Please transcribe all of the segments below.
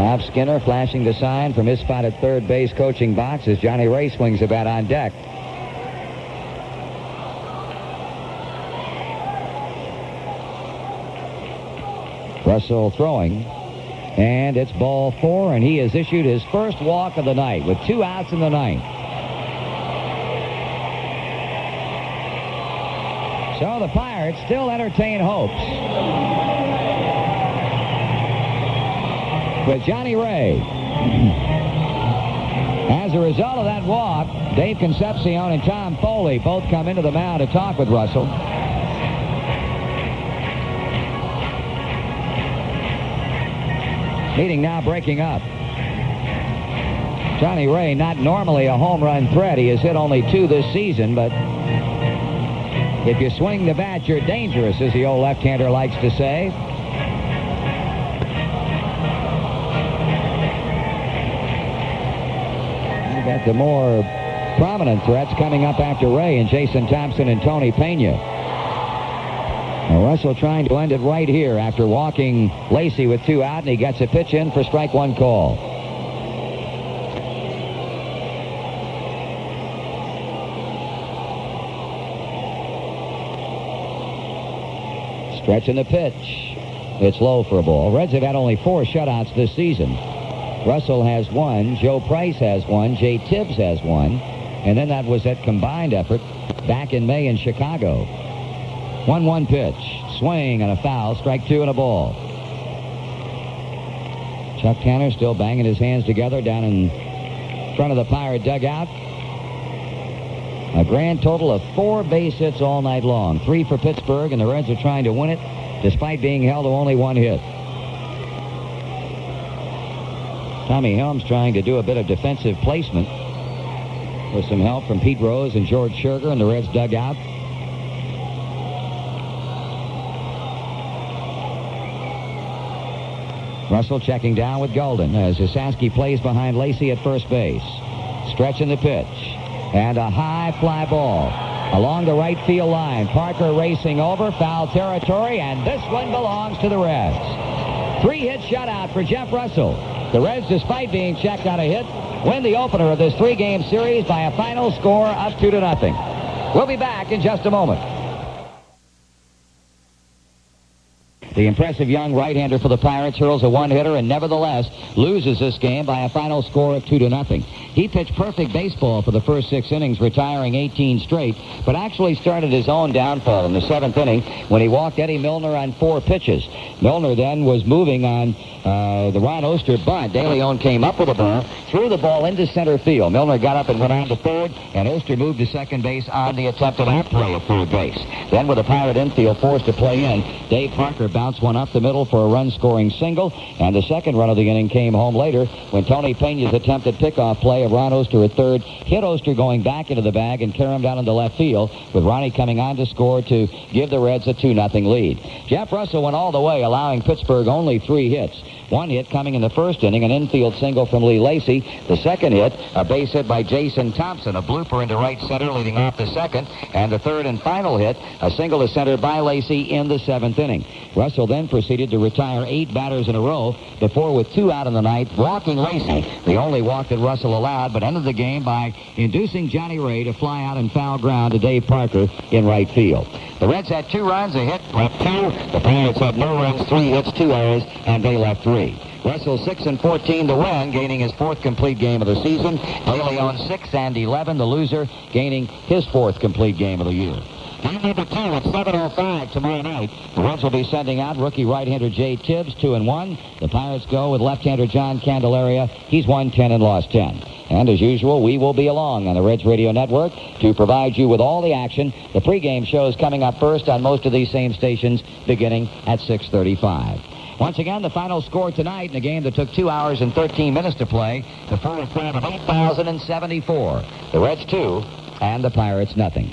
Bob Skinner flashing the sign from his spot at third base coaching box as Johnny Ray swings the bat on deck. Russell throwing, and it's ball 4, and he has issued his first walk of the night with 2 outs in the ninth. So the Pirates still entertain hopes with Johnny Ray. As a result of that walk, Dave Concepcion and Tom Foley both come into the mound to talk with Russell. Meeting now breaking up. Johnny Ray, not normally a home run threat. He has hit only 2 this season, but if you swing the bat, you're dangerous, as the old left-hander likes to say. You got the more prominent threats coming up after Ray and Jason Thompson and Tony Pena. Now Russell trying to end it right here after walking Lacy with 2 out, and he gets a pitch in for strike 1 call. Stretching the pitch. It's low for a ball. Reds have had only 4 shutouts this season. Russell has 1, Joe Price has 1, Jay Tibbs has 1, and then that was that combined effort back in May in Chicago. 1-1 pitch. Swing and a foul. Strike 2 and a ball. Chuck Tanner still banging his hands together down in front of the Pirate dugout. A grand total of 4 base hits all night long. 3 for Pittsburgh, and the Reds are trying to win it despite being held to only 1 hit. Tommy Helms trying to do a bit of defensive placement with some help from Pete Rose and George Scherger in the Reds dugout. Russell checking down with Golden as Hisaski plays behind Lacy at first base. Stretching the pitch. And a high fly ball along the right field line. Parker racing over. Foul territory, and this one belongs to the Reds. 3-hit shutout for Jeff Russell. The Reds, despite being checked out a hit, win the opener of this 3-game series by a final score of 2-0. We'll be back in just a moment. The impressive young right-hander for the Pirates hurls a 1-hitter and nevertheless loses this game by a final score of 2-0. He pitched perfect baseball for the first 6 innings, retiring 18 straight, but actually started his own downfall in the 7th inning when he walked Eddie Milner on 4 pitches. Milner then was moving on the Ron Oster bunt. De Leon came up with a ball, threw the ball into center field. Milner got up and went on to third, and Oster moved to second base on the attempted outplay at third base. Then with the Pirate infield forced to play in, Dave Parker bounced one up the middle for a run-scoring single, and the second run of the inning came home later when Tony Pena's attempted pickoff play of Ron Oster at third hit Oster going back into the bag and carry him down into left field, with Ronnie coming on to score to give the Reds a 2-0 lead. Jeff Russell went all the way, allowing Pittsburgh only 3 hits. 1 hit coming in the first inning, an infield single from Lee Lacy. The second hit, a base hit by Jason Thompson, a blooper into right center leading off the second. And the third and final hit, a single to center by Lacy in the 7th inning. Russell then proceeded to retire 8 batters in a row before, with 2 out in the ninth, walking Lacy, the only walk that Russell allowed, but ended the game by inducing Johnny Ray to fly out in foul ground to Dave Parker in right field. The Reds had 2 runs, a hit, left 2. The Pirates had no runs, 3 hits, 2 errors, and they left 3. Russell 6-14 to win, gaining his 4th complete game of the season. De Leon 6-11, the loser, gaining his 4th complete game of the year. Game number 2 at 7:05 tomorrow night. The Reds will be sending out rookie right-hander Jay Tibbs, 2-1. The Pirates go with left-hander John Candelaria. He's won 10 and lost 10. And as usual, we will be along on the Reds Radio Network to provide you with all the action. The pregame show is coming up first on most of these same stations, beginning at 6:35. Once again, the final score tonight in a game that took 2 hours and 13 minutes to play, the full crowd of 8,074. The Reds 2 and the Pirates nothing.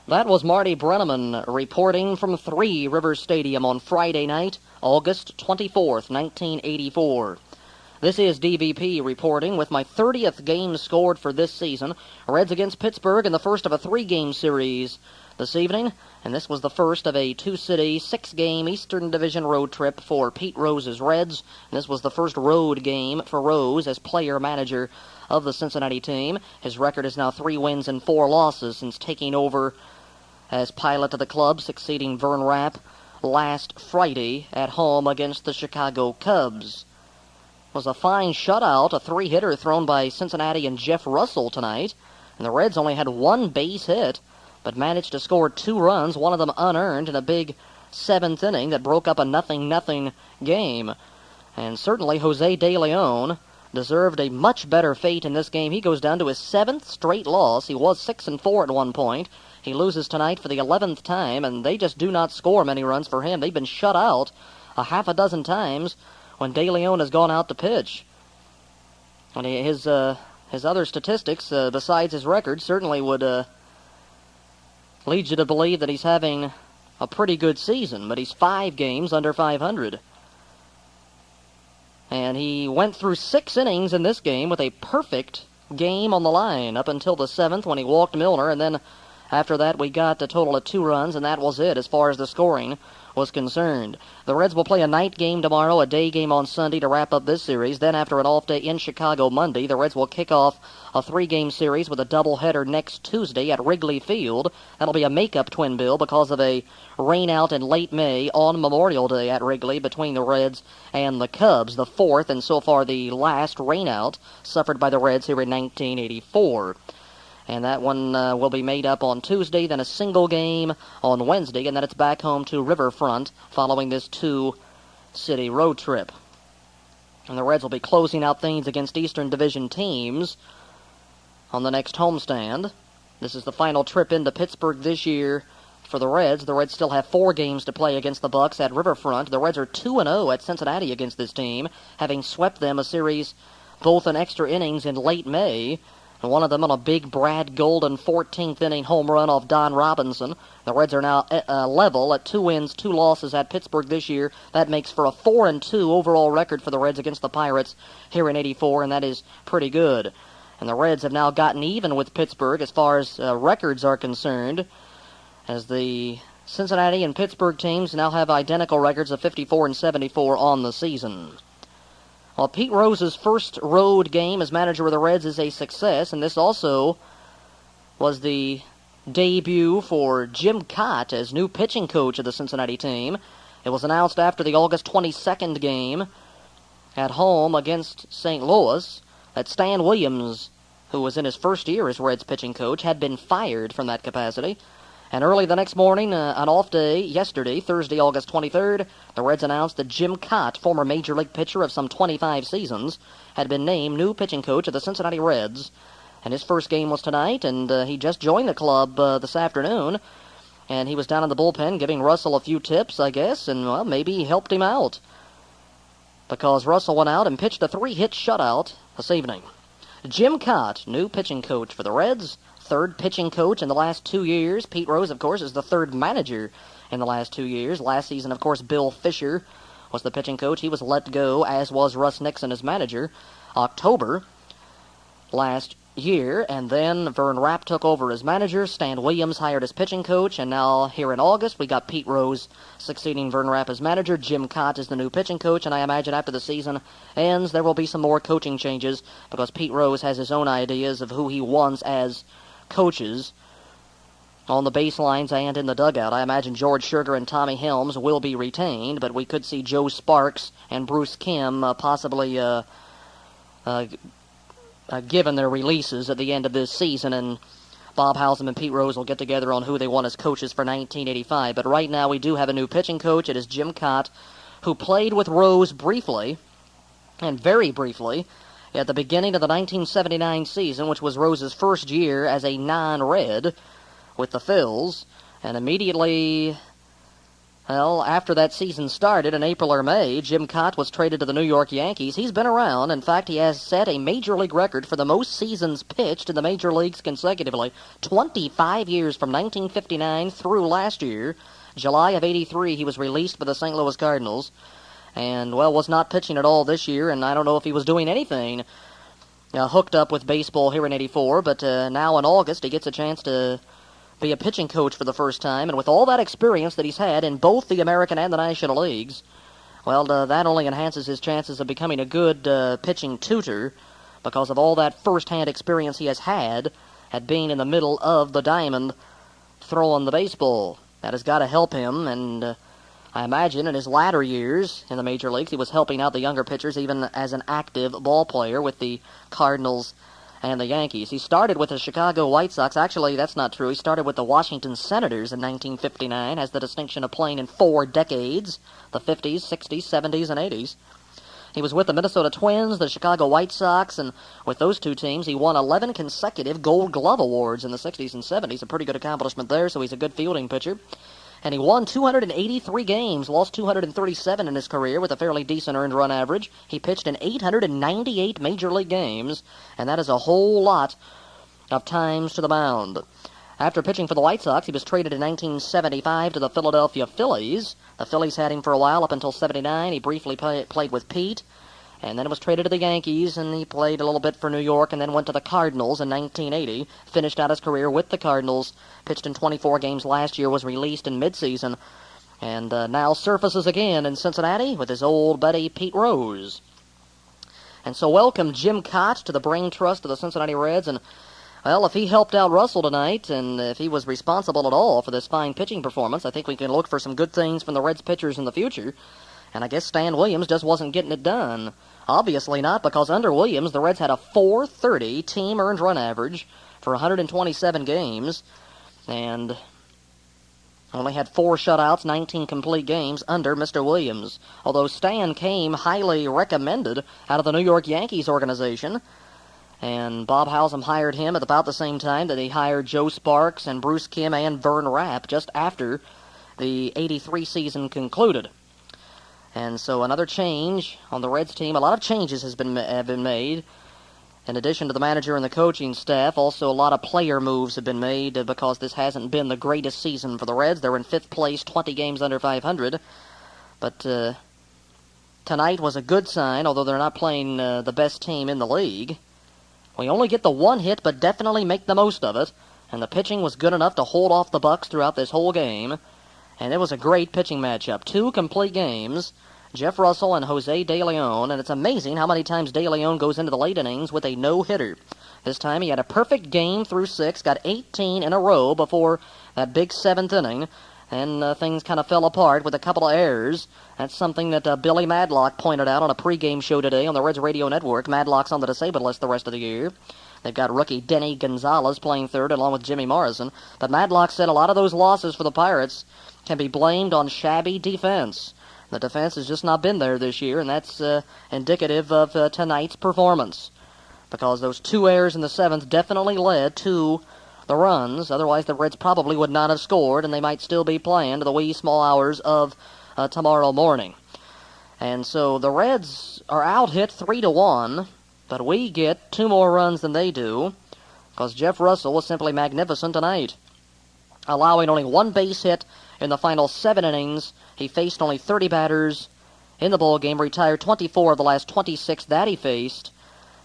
That was Marty Brenneman reporting from Three Rivers Stadium on Friday night, August 24th, 1984. This is DVP reporting with my 30th game scored for this season. Reds against Pittsburgh in the first of a 3-game series. this evening, and this was the first of a two-city, six-game Eastern Division road trip for Pete Rose's Reds. And this was the first road game for Rose as player-manager of the Cincinnati team. His record is now 3 wins and 4 losses since taking over as pilot of the club, succeeding Vern Rapp last Friday at home against the Chicago Cubs. It was a fine shutout, a 3-hitter thrown by Cincinnati and Jeff Russell tonight. And the Reds only had 1 base hit, but managed to score 2 runs, one of them unearned, in a big 7th inning that broke up a 0-0 game. And certainly Jose De Leon deserved a much better fate in this game. He goes down to his 7th straight loss. He was 6-4 at one point. He loses tonight for the 11th time, and they just do not score many runs for him. They've been shut out a half a dozen times when De Leon has gone out to pitch. And his other statistics, besides his record, certainly would lead you to believe that he's having a pretty good season, but he's 5 games under 500. And he went through 6 innings in this game with a perfect game on the line up until the 7th when he walked Milner, and then after that we got a total of 2 runs, and that was it as far as the scoring was concerned. The Reds will play a night game tomorrow, a day game on Sunday to wrap up this series. Then after an off day in Chicago Monday, the Reds will kick off a 3-game series with a doubleheader next Tuesday at Wrigley Field. That'll be a makeup twin bill because of a rainout in late May on Memorial Day at Wrigley between the Reds and the Cubs, the 4th and so far the last rainout suffered by the Reds here in 1984. And that one will be made up on Tuesday, then a single game on Wednesday, and then it's back home to Riverfront following this 2-city road trip. And the Reds will be closing out things against Eastern Division teams on the next homestand. This is the final trip into Pittsburgh this year for the Reds. The Reds still have 4 games to play against the Bucks at Riverfront. The Reds are 2-0 at Cincinnati against this team, having swept them a series both in extra innings in late May, and one of them on a big Brad Golden 14th inning home run off Don Robinson. The Reds are now level at 2 wins, 2 losses at Pittsburgh this year. That makes for a 4-2 overall record for the Reds against the Pirates here in '84, and that is pretty good. And the Reds have now gotten even with Pittsburgh as far as records are concerned, as the Cincinnati and Pittsburgh teams now have identical records of 54 and 74 on the season. Well, Pete Rose's first road game as manager of the Reds is a success, and this also was the debut for Jim Cott as new pitching coach of the Cincinnati team. It was announced after the August 22nd game at home against St. Louis that Stan Williams, who was in his first year as Reds pitching coach, had been fired from that capacity. And early the next morning, an off day, yesterday, Thursday, August 23rd, the Reds announced that Jim Cott, former Major League pitcher of some 25 seasons, had been named new pitching coach of the Cincinnati Reds. And his first game was tonight, and he just joined the club this afternoon. And he was down in the bullpen giving Russell a few tips, I guess, and, well, maybe he helped him out, because Russell went out and pitched a 3-hit shutout this evening. Jim Cott, new pitching coach for the Reds. 3rd pitching coach in the last 2 years. Pete Rose, of course, is the 3rd manager in the last 2 years. Last season, of course, Bill Fisher was the pitching coach. He was let go, as was Russ Nixon as manager, October last year. And then Vern Rapp took over as manager. Stan Williams hired as pitching coach. And now, here in August, we got Pete Rose succeeding Vern Rapp as manager. Jim Cott is the new pitching coach. And I imagine after the season ends, there will be some more coaching changes, because Pete Rose has his own ideas of who he wants as coaches on the baselines and in the dugout. I imagine George Sugar and Tommy Helms will be retained, but we could see Joe Sparks and Bruce Kim possibly given their releases at the end of this season, and Bob Howsam and Pete Rose will get together on who they want as coaches for 1985. But right now we do have a new pitching coach. It is Jim Cott, who played with Rose briefly, and very briefly, at the beginning of the 1979 season, which was Rose's first year as a non-Red with the Phils. And immediately, well, after that season started in April or May, Jim Cott was traded to the New York Yankees. He's been around. In fact, he has set a Major League record for the most seasons pitched in the Major Leagues consecutively. 25 years from 1959 through last year. July of '83, he was released by the St. Louis Cardinals. And, well, was not pitching at all this year, and I don't know if he was doing anything hooked up with baseball here in '84, but now in August he gets a chance to be a pitching coach for the first time, and with all that experience that he's had in both the American and the National Leagues, well, that only enhances his chances of becoming a good pitching tutor because of all that first-hand experience he has had at being in the middle of the diamond throwing the baseball. That has got to help him, and I imagine in his latter years in the major leagues, he was helping out the younger pitchers even as an active ball player with the Cardinals and the Yankees. He started with the Chicago White Sox. Actually, that's not true. He started with the Washington Senators in 1959, has the distinction of playing in 4 decades, the 50s, 60s, 70s, and 80s. He was with the Minnesota Twins, the Chicago White Sox, and with those 2 teams, he won 11 consecutive Gold Glove Awards in the 60s and 70s. A pretty good accomplishment there, so he's a good fielding pitcher. And he won 283 games, lost 237 in his career with a fairly decent earned run average. He pitched in 898 major league games, and that is a whole lot of times to the mound. After pitching for the White Sox, he was traded in 1975 to the Philadelphia Phillies. The Phillies had him for a while up until 79. He briefly played with Pete, and then was traded to the Yankees, and he played a little bit for New York, and then went to the Cardinals in 1980. Finished out his career with the Cardinals, pitched in 24 games last year, was released in midseason, and now surfaces again in Cincinnati with his old buddy Pete Rose. And so welcome Jim Kaat to the brain trust of the Cincinnati Reds, and well, if he helped out Russell tonight, and if he was responsible at all for this fine pitching performance, I think we can look for some good things from the Reds pitchers in the future. And I guess Stan Williams just wasn't getting it done. Obviously not, because under Williams, the Reds had a .430 team earned run average for 127 games, and only had 4 shutouts, 19 complete games under Mr. Williams. Although Stan came highly recommended out of the New York Yankees organization, and Bob Howsam hired him at about the same time that he hired Joe Sparks and Bruce Kim and Vern Rapp just after the '83 season concluded. And so another change on the Reds team. A lot of changes have been made. In addition to the manager and the coaching staff, also a lot of player moves have been made because this hasn't been the greatest season for the Reds. They're in 5th place, 20 games under 500. But tonight was a good sign, although they're not playing the best team in the league. We only get the 1 hit, but definitely make the most of it. And the pitching was good enough to hold off the Bucks throughout this whole game. And it was a great pitching matchup. 2 complete games. Jeff Russell and Jose De Leon. And it's amazing how many times De Leon goes into the late innings with a no-hitter. This time he had a perfect game through 6, got 18 in a row before that big 7th inning. And things kind of fell apart with a couple of errors. That's something that Billy Madlock pointed out on a pregame show today on the Reds Radio Network. Madlock's on the disabled list the rest of the year. They've got rookie Denny Gonzalez playing third along with Jimmy Morrison. But Madlock said a lot of those losses for the Pirates can be blamed on shabby defense. The defense has just not been there this year, and that's indicative of tonight's performance. Because those 2 errors in the 7th definitely led to the runs. Otherwise, the Reds probably would not have scored, and they might still be playing to the wee small hours of tomorrow morning. And so the Reds are out hit 3-1, but we get 2 more runs than they do, because Jeff Russell was simply magnificent tonight, allowing only 1 base hit in the final 7 innings. He faced only 30 batters in the ball game, retired 24 of the last 26 that he faced,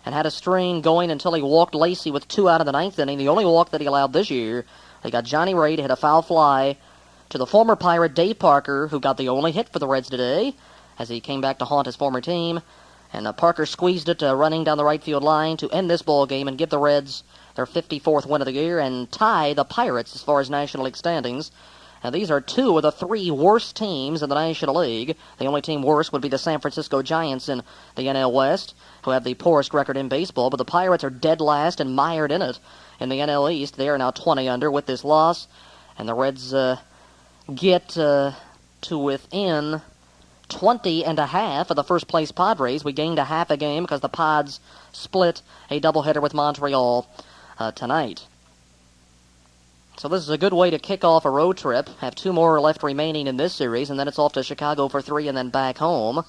and had a string going until he walked Lacey with 2 out of the 9th inning, the only walk that he allowed this year. They got Johnny Ray to hit a foul fly to the former Pirate Dave Parker, who got the only hit for the Reds today, as he came back to haunt his former team. And Parker squeezed it running down the right field line to end this ball game and give the Reds their 54th win of the year and tie the Pirates as far as National League standings. Now, these are 2 of the 3 worst teams in the National League. The only team worse would be the San Francisco Giants in the NL West, who have the poorest record in baseball, but the Pirates are dead last and mired in it. In the NL East, they are now 20 under with this loss, and the Reds get to within 20.5 of the first-place Padres. We gained a half a game because the Pods split a doubleheader with Montreal tonight. So this is a good way to kick off a road trip. Have 2 more left remaining in this series, and then it's off to Chicago for 3 and then back home.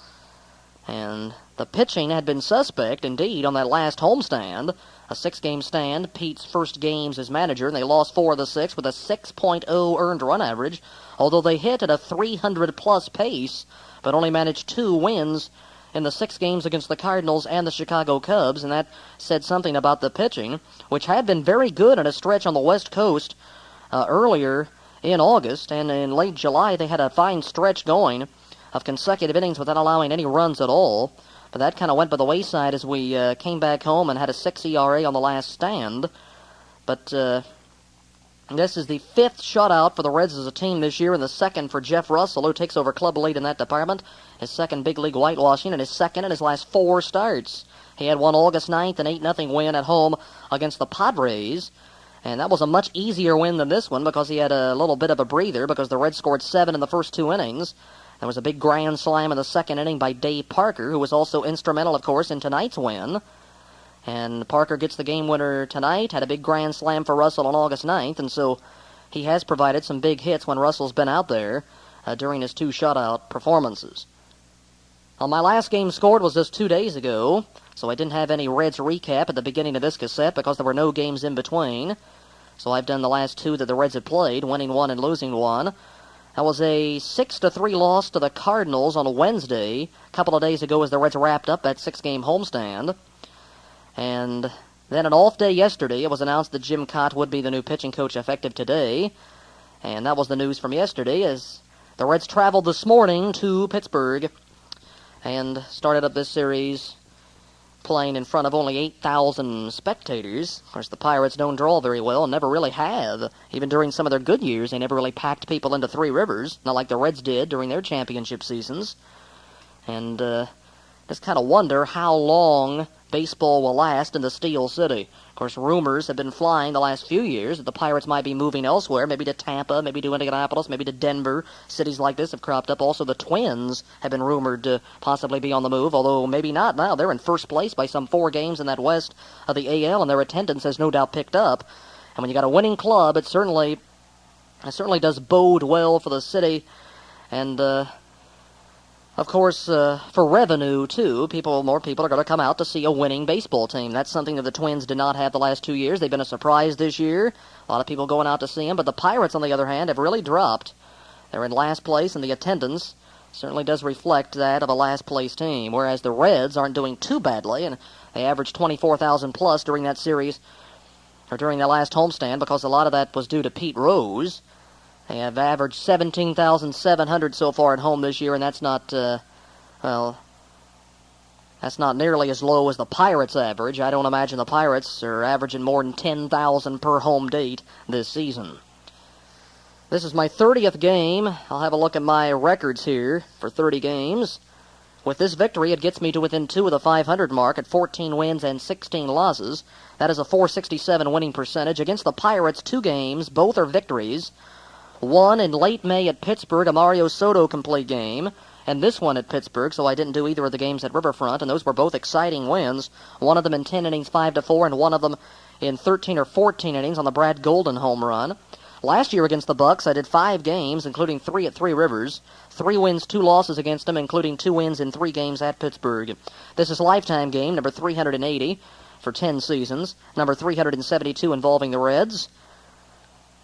And the pitching had been suspect, indeed, on that last homestand. A 6-game stand, Pete's first games as manager, and they lost 4 of the 6 with a 6.0 earned run average, although they hit at a 300-plus pace, but only managed 2 wins in the 6 games against the Cardinals and the Chicago Cubs, and that said something about the pitching, which had been very good in a stretch on the West Coast earlier in August, and in late July they had a fine stretch going of consecutive innings without allowing any runs at all. But that kind of went by the wayside as we came back home and had a 6 ERA on the last stand. But this is the 5th shutout for the Reds as a team this year, and the 2nd for Jeff Russell, who takes over club lead in that department. His 2nd big league whitewashing, and his 2nd in his last 4 starts. He had one August 9th, an 8-0 win at home against the Padres. And that was a much easier win than this one because he had a little bit of a breather because the Reds scored 7 in the first 2 innings. There was a big grand slam in the 2nd inning by Dave Parker, who was also instrumental, of course, in tonight's win. And Parker gets the game winner tonight, had a big grand slam for Russell on August 9th, and so he has provided some big hits when Russell's been out there during his 2 shutout performances. Well, my last game scored was just 2 days ago, so I didn't have any Reds recap at the beginning of this cassette because there were no games in between. So I've done the last 2 that the Reds have played, winning 1 and losing 1. That was a 6-3 loss to the Cardinals on a Wednesday, a couple of days ago as the Reds wrapped up that 6-game homestand. And then an off day yesterday, it was announced that Jim Cott would be the new pitching coach effective today. And that was the news from yesterday as the Reds traveled this morning to Pittsburgh and started up this series playing in front of only 8,000 spectators. Of course, the Pirates don't draw very well and never really have. Even during some of their good years, they never really packed people into Three Rivers, not like the Reds did during their championship seasons. And just kind of wonder how long baseball will last in the Steel City. Of course, rumors have been flying the last few years that the Pirates might be moving elsewhere, maybe to Tampa, maybe to Indianapolis, maybe to Denver. Cities like this have cropped up. Also, the Twins have been rumored to possibly be on the move, although maybe not now. They're in first place by some 4 games in that West of the AL, and their attendance has no doubt picked up. And when you got a winning club, it certainly does bode well for the city. And of course, for revenue, too, more people are going to come out to see a winning baseball team. That's something that the Twins did not have the last 2 years. They've been a surprise this year. A lot of people going out to see them. But the Pirates, on the other hand, have really dropped. They're in last place, and the attendance certainly does reflect that of a last-place team, whereas the Reds aren't doing too badly, and they averaged 24,000 plus during that series, or during their last homestand, because a lot of that was due to Pete Rose. They have averaged 17,700 so far at home this year, and that's not, that's not nearly as low as the Pirates' average. I don't imagine the Pirates are averaging more than 10,000 per home date this season. This is my 30th game. I'll have a look at my records here for 30 games. With this victory, it gets me to within 2 of the 500 mark at 14 wins and 16 losses. That is a .467 winning percentage. Against the Pirates, 2 games, both are victories. One in late May at Pittsburgh, a Mario Soto complete game, and this one at Pittsburgh, so I didn't do either of the games at Riverfront, and those were both exciting wins. One of them in 10 innings, 5-4, and one of them in 13 or 14 innings on the Brad Golden home run. Last year against the Bucks, I did 5 games, including 3 at Three Rivers. 3 wins, 2 losses against them, including 2 wins in 3 games at Pittsburgh. This is lifetime game, number 380 for 10 seasons, number 372 involving the Reds.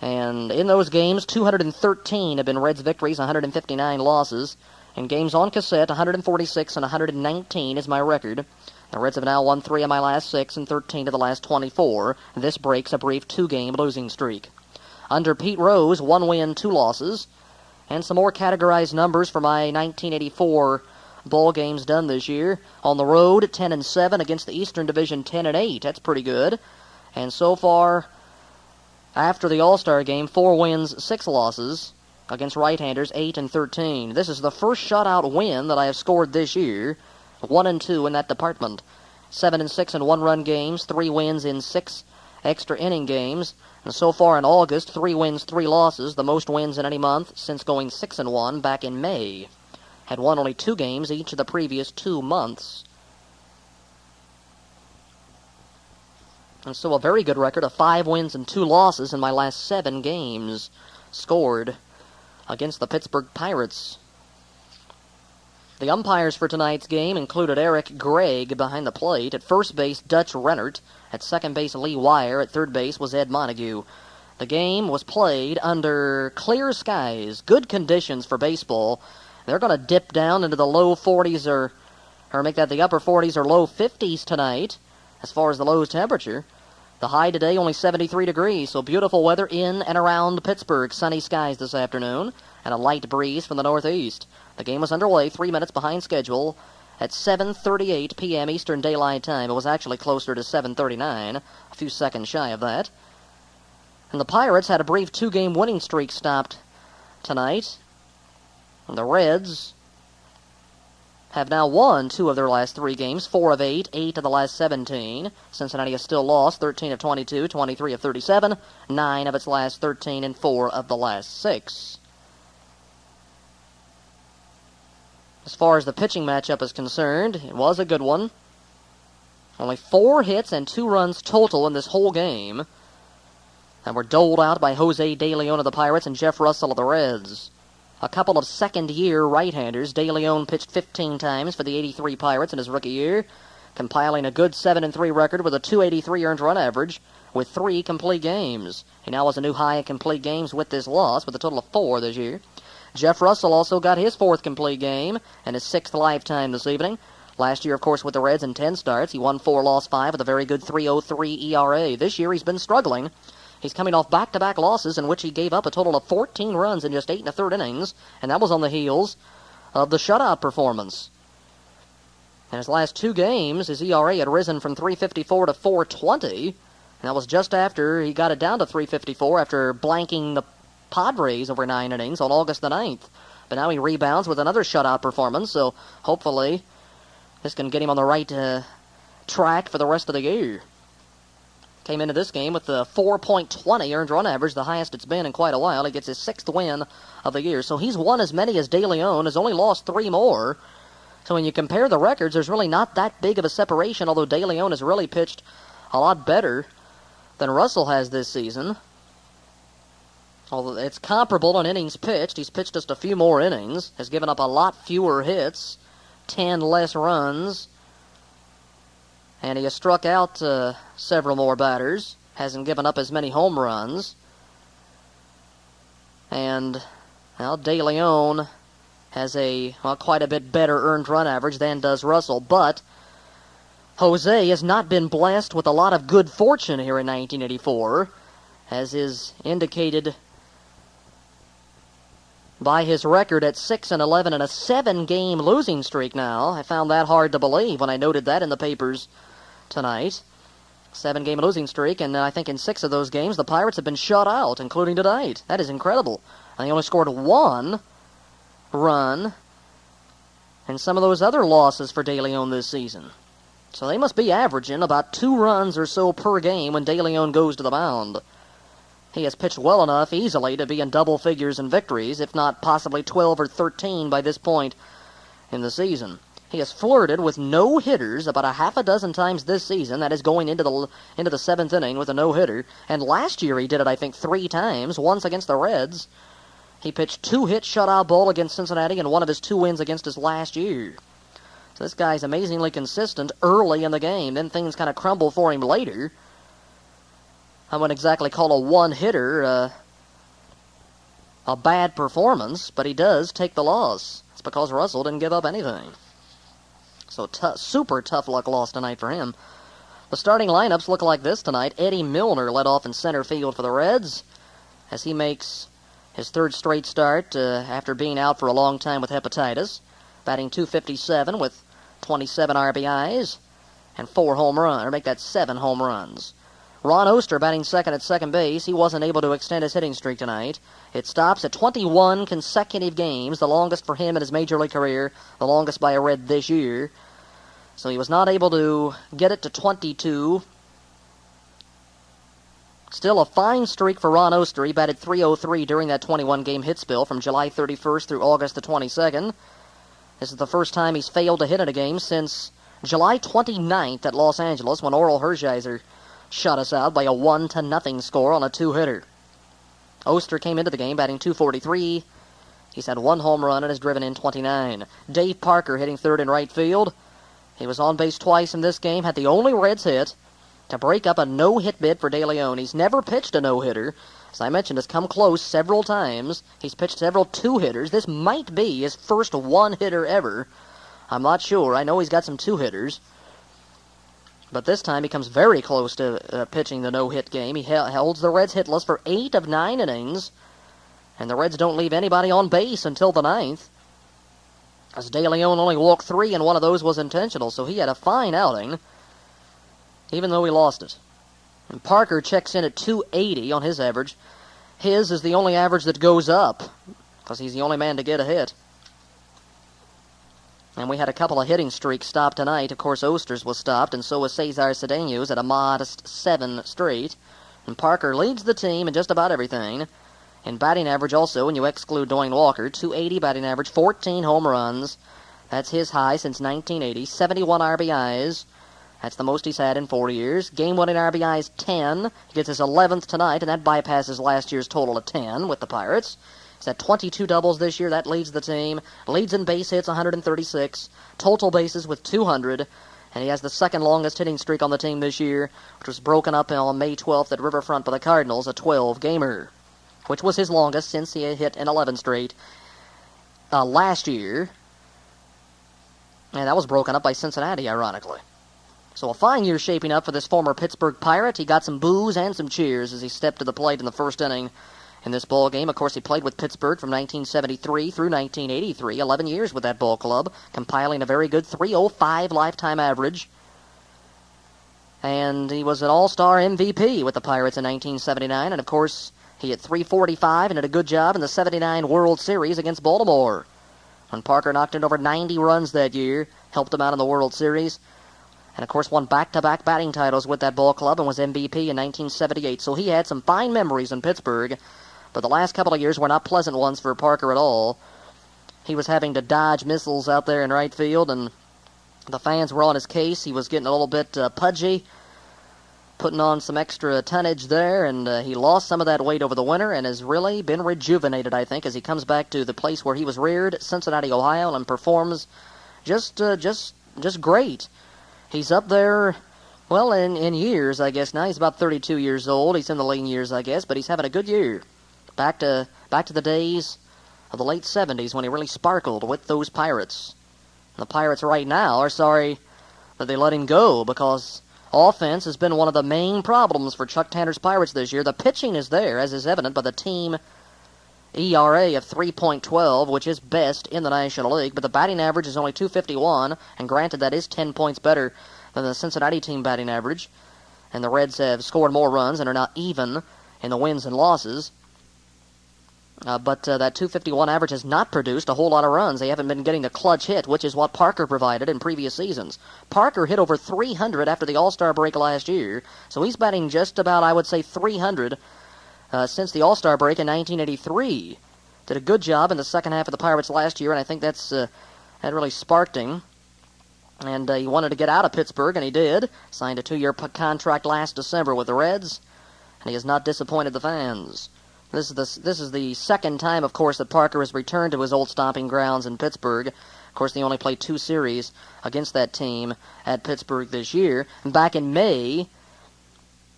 And in those games, 213 have been Reds victories, 159 losses. In games on cassette, 146 and 119 is my record. The Reds have now won 3 of my last 6 and 13 of the last 24. This breaks a brief 2-game losing streak. Under Pete Rose, 1 win, 2 losses. And some more categorized numbers for my 1984 ball games done this year. On the road, 10-7 against the Eastern Division, 10-8. That's pretty good. And so far, after the All-Star game, 4 wins, 6 losses against right-handers, 8-13. This is the first shutout win that I have scored this year, 1-2 in that department. 7-6 in 1-run games, 3 wins in 6 extra inning games. And so far in August, 3 wins, 3 losses, the most wins in any month since going 6-1 back in May. Had won only 2 games each of the previous 2 months. And so a very good record of 5 wins and 2 losses in my last 7 games scored against the Pittsburgh Pirates. The umpires for tonight's game included Eric Gregg behind the plate. At first base, Dutch Rennert. At second base, Lee Wire. At third base was Ed Montague. The game was played under clear skies, good conditions for baseball. They're going to dip down into the low 40s or make that the upper 40s or low 50s tonight as far as the low temperature. The high today only 73 degrees, so beautiful weather in and around Pittsburgh. Sunny skies this afternoon and a light breeze from the northeast. The game was underway 3 minutes behind schedule at 7:38 p.m. Eastern Daylight Time. It was actually closer to 7:39, a few seconds shy of that. And the Pirates had a brief 2-game winning streak stopped tonight. And the Reds have now won 2 of their last 3 games, 4 of 8, 8 of the last 17. Cincinnati has still lost 13 of 22, 23 of 37, 9 of its last 13, and 4 of the last 6. As far as the pitching matchup is concerned, it was a good one. Only 4 hits and 2 runs total in this whole game, and were doled out by Jose De Leon of the Pirates and Jeff Russell of the Reds. A couple of second-year right-handers. De Leon pitched 15 times for the 83 Pirates in his rookie year, compiling a good 7-3 record with a .283 earned run average with 3 complete games. He now has a new high in complete games with this loss, with a total of 4 this year. Jeff Russell also got his 4th complete game and his 6th lifetime this evening. Last year, of course, with the Reds in 10 starts, he won 4, lost 5 with a very good 3.03 ERA. This year, he's been struggling. He's coming off back-to-back losses in which he gave up a total of 14 runs in just 8 1/3 innings, and that was on the heels of the shutout performance. In his last 2 games, his ERA had risen from 3.54 to 4.20, and that was just after he got it down to 3.54 after blanking the Padres over 9 innings on August the 9th. But now he rebounds with another shutout performance, so hopefully this can get him on the right track for the rest of the year. Came into this game with the 4.20 earned run average, the highest it's been in quite a while. He gets his 6th win of the year. So he's won as many as De Leon, has only lost 3 more. So when you compare the records, there's really not that big of a separation, although De Leon has really pitched a lot better than Russell has this season. Although it's comparable in innings pitched. He's pitched just a few more innings, has given up a lot fewer hits, 10 less runs, and he has struck out several more batters, hasn't given up as many home runs. And, well, De Leon has quite a bit better earned run average than does Russell. But Jose has not been blessed with a lot of good fortune here in 1984, as is indicated by his record at 6-11 and a 7-game losing streak now. I found that hard to believe when I noted that in the papers tonight. 7-game losing streak, and I think in 6 of those games the Pirates have been shut out, including tonight. That is incredible. And they only scored 1 run in some of those other losses for De Leon this season. So they must be averaging about 2 runs or so per game when De Leon goes to the mound. He has pitched well enough easily to be in double figures in victories, if not possibly 12 or 13 by this point in the season. He has flirted with no-hitters about a half a dozen times this season. That is going into the 7th inning with a no-hitter. And last year he did it, I think, 3 times, once against the Reds. He pitched 2-hit shutout ball against Cincinnati and one of his 2 wins against us last year. So this guy's amazingly consistent early in the game. Then things kind of crumble for him later. I wouldn't exactly call a one-hitter a bad performance, but he does take the loss. It's because Russell didn't give up anything. So super tough luck loss tonight for him. The starting lineups look like this tonight. Eddie Milner led off in center field for the Reds as he makes his 3rd straight start after being out for a long time with hepatitis. Batting .257 with 27 RBIs and 4 home runs, or make that 7 home runs. Ron Oster batting second at second base. He wasn't able to extend his hitting streak tonight. It stops at 21 consecutive games, the longest for him in his major league career, the longest by a Red this year. So he was not able to get it to 22. Still a fine streak for Ron Oster. He batted .303 during that 21-game hit spill from July 31st through August the 22nd. This is the first time he's failed to hit in a game since July 29th at Los Angeles when Orel Hershiser shut us out by a 1-0 score on a 2-hitter. Oster came into the game batting .243. He's had 1 home run and has driven in 29. Dave Parker hitting 3rd in right field. He was on base twice in this game, had the only Reds hit to break up a no-hit bid for De Leon. He's never pitched a no-hitter. As I mentioned, has come close several times. He's pitched several 2-hitters. This might be his first 1-hitter ever. I'm not sure. I know he's got some 2-hitters. But this time he comes very close to pitching the no-hit game. He holds the Reds hitless for 8 of 9 innings, and the Reds don't leave anybody on base until the 9th. As De Leon only walked 3, and one of those was intentional, so he had a fine outing, even though he lost it. And Parker checks in at 280 on his average. His is the only average that goes up, because he's the only man to get a hit. And we had a couple of hitting streaks stopped tonight. Of course, Oster's was stopped, and so was Cesar Cedeno's at a modest 7 straight. And Parker leads the team in just about everything. In batting average also, when you exclude Dwayne Walker, 280 batting average, 14 home runs. That's his high since 1980. 71 RBIs. That's the most he's had in 4 years. Game-winning RBIs, 10. He gets his 11th tonight, and that bypasses last year's total of 10 with the Pirates. He's had 22 doubles this year. That leads the team. Leads in base hits, 136. Total bases with 200. And he has the second longest hitting streak on the team this year, which was broken up on May 12th at Riverfront by the Cardinals, a 12-gamer, which was his longest since he had hit in 11 straight last year. And that was broken up by Cincinnati, ironically. So a fine year shaping up for this former Pittsburgh Pirate. He got some boos and some cheers as he stepped to the plate in the first inning in this ball game. Of course, he played with Pittsburgh from 1973 through 1983, 11 years with that ball club, compiling a very good .305 lifetime average. And he was an all-star MVP with the Pirates in 1979, and of course, he hit .345 and did a good job in the 79 World Series against Baltimore, when Parker knocked in over 90 runs that year, helped him out in the World Series. And, of course, won back-to-back batting titles with that ball club and was MVP in 1978. So he had some fine memories in Pittsburgh, but the last couple of years were not pleasant ones for Parker at all. He was having to dodge missiles out there in right field, and the fans were on his case. He was getting a little bit pudgy, putting on some extra tonnage there, and he lost some of that weight over the winter and has really been rejuvenated, I think, as he comes back to the place where he was reared, Cincinnati, Ohio, and performs just great. He's up there, well, in years, I guess now. He's about 32 years old. He's in the lean years, I guess, but he's having a good year. Back to the days of the late 70s when he really sparkled with those Pirates. The Pirates right now are sorry that they let him go, because offense has been one of the main problems for Chuck Tanner's Pirates this year. The pitching is there, as is evident by the team ERA of 3.12, which is best in the National League, but the batting average is only .251, and granted that is 10 points better than the Cincinnati team batting average, and the Reds have scored more runs and are now even in the wins and losses. But that .251 average has not produced a whole lot of runs. They haven't been getting the clutch hit, which is what Parker provided in previous seasons. Parker hit over 300 after the All-Star break last year, so he's batting just about, I would say, 300 since the All-Star break in 1983. Did a good job in the second half of the Pirates last year, and I think that really sparked him. And he wanted to get out of Pittsburgh, and he did. Signed a 2-year contract last December with the Reds, and he has not disappointed the fans. This is the second time, of course, that Parker has returned to his old stomping grounds in Pittsburgh. Of course, they only played 2 series against that team at Pittsburgh this year. And back in May,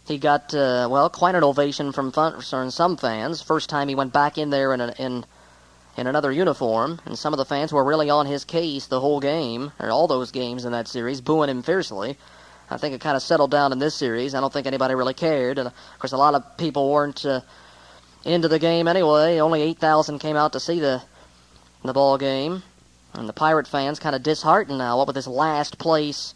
he got, quite an ovation from some fans. First time he went back in there in another uniform, and some of the fans were really on his case the whole game, or all those games in that series, booing him fiercely. I think it kind of settled down in this series. I don't think anybody really cared. And, of course, a lot of people weren't into the game anyway. Only 8,000 came out to see the ball game. And the Pirate fans kind of disheartened now, what with this last place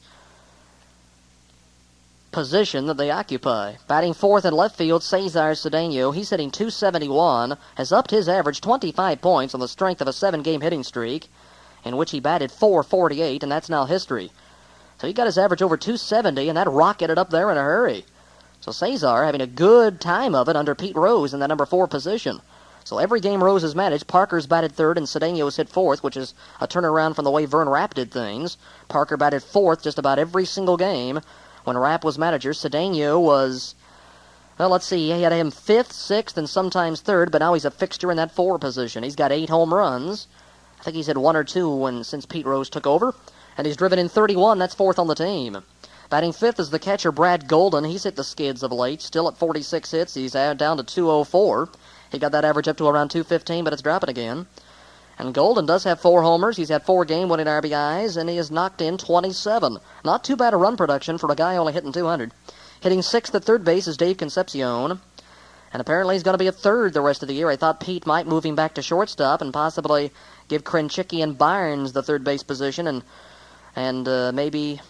position that they occupy. Batting fourth in left field, Cesar Cedeno. He's hitting .271, has upped his average 25 points on the strength of a 7-game hitting streak, in which he batted .448, and that's now history. So he got his average over .270, and that rocketed up there in a hurry. So Cesar having a good time of it under Pete Rose in that number 4 position. So every game Rose has managed, Parker's batted third and Cedeno's hit fourth, which is a turnaround from the way Vern Rapp did things. Parker batted fourth just about every single game when Rapp was manager. Cedeno was, well, let's see, he had him 5th, 6th, and sometimes 3rd, but now he's a fixture in that 4 position. He's got 8 home runs. I think he's had 1 or 2 since Pete Rose took over, and he's driven in 31. That's 4th on the team. Batting 5th is the catcher Brad Golden. He's hit the skids of late, still at 46 hits. He's down to .204. He got that average up to around .215, but it's dropping again. And Golden does have 4 homers. He's had 4 game-winning RBIs, and he has knocked in 27. Not too bad a run production for a guy only hitting 200. Hitting 6th at third base is Dave Concepcion. And apparently he's going to be at third the rest of the year. I thought Pete might move him back to shortstop and possibly give Krenchicki and Barnes the third base position and maybe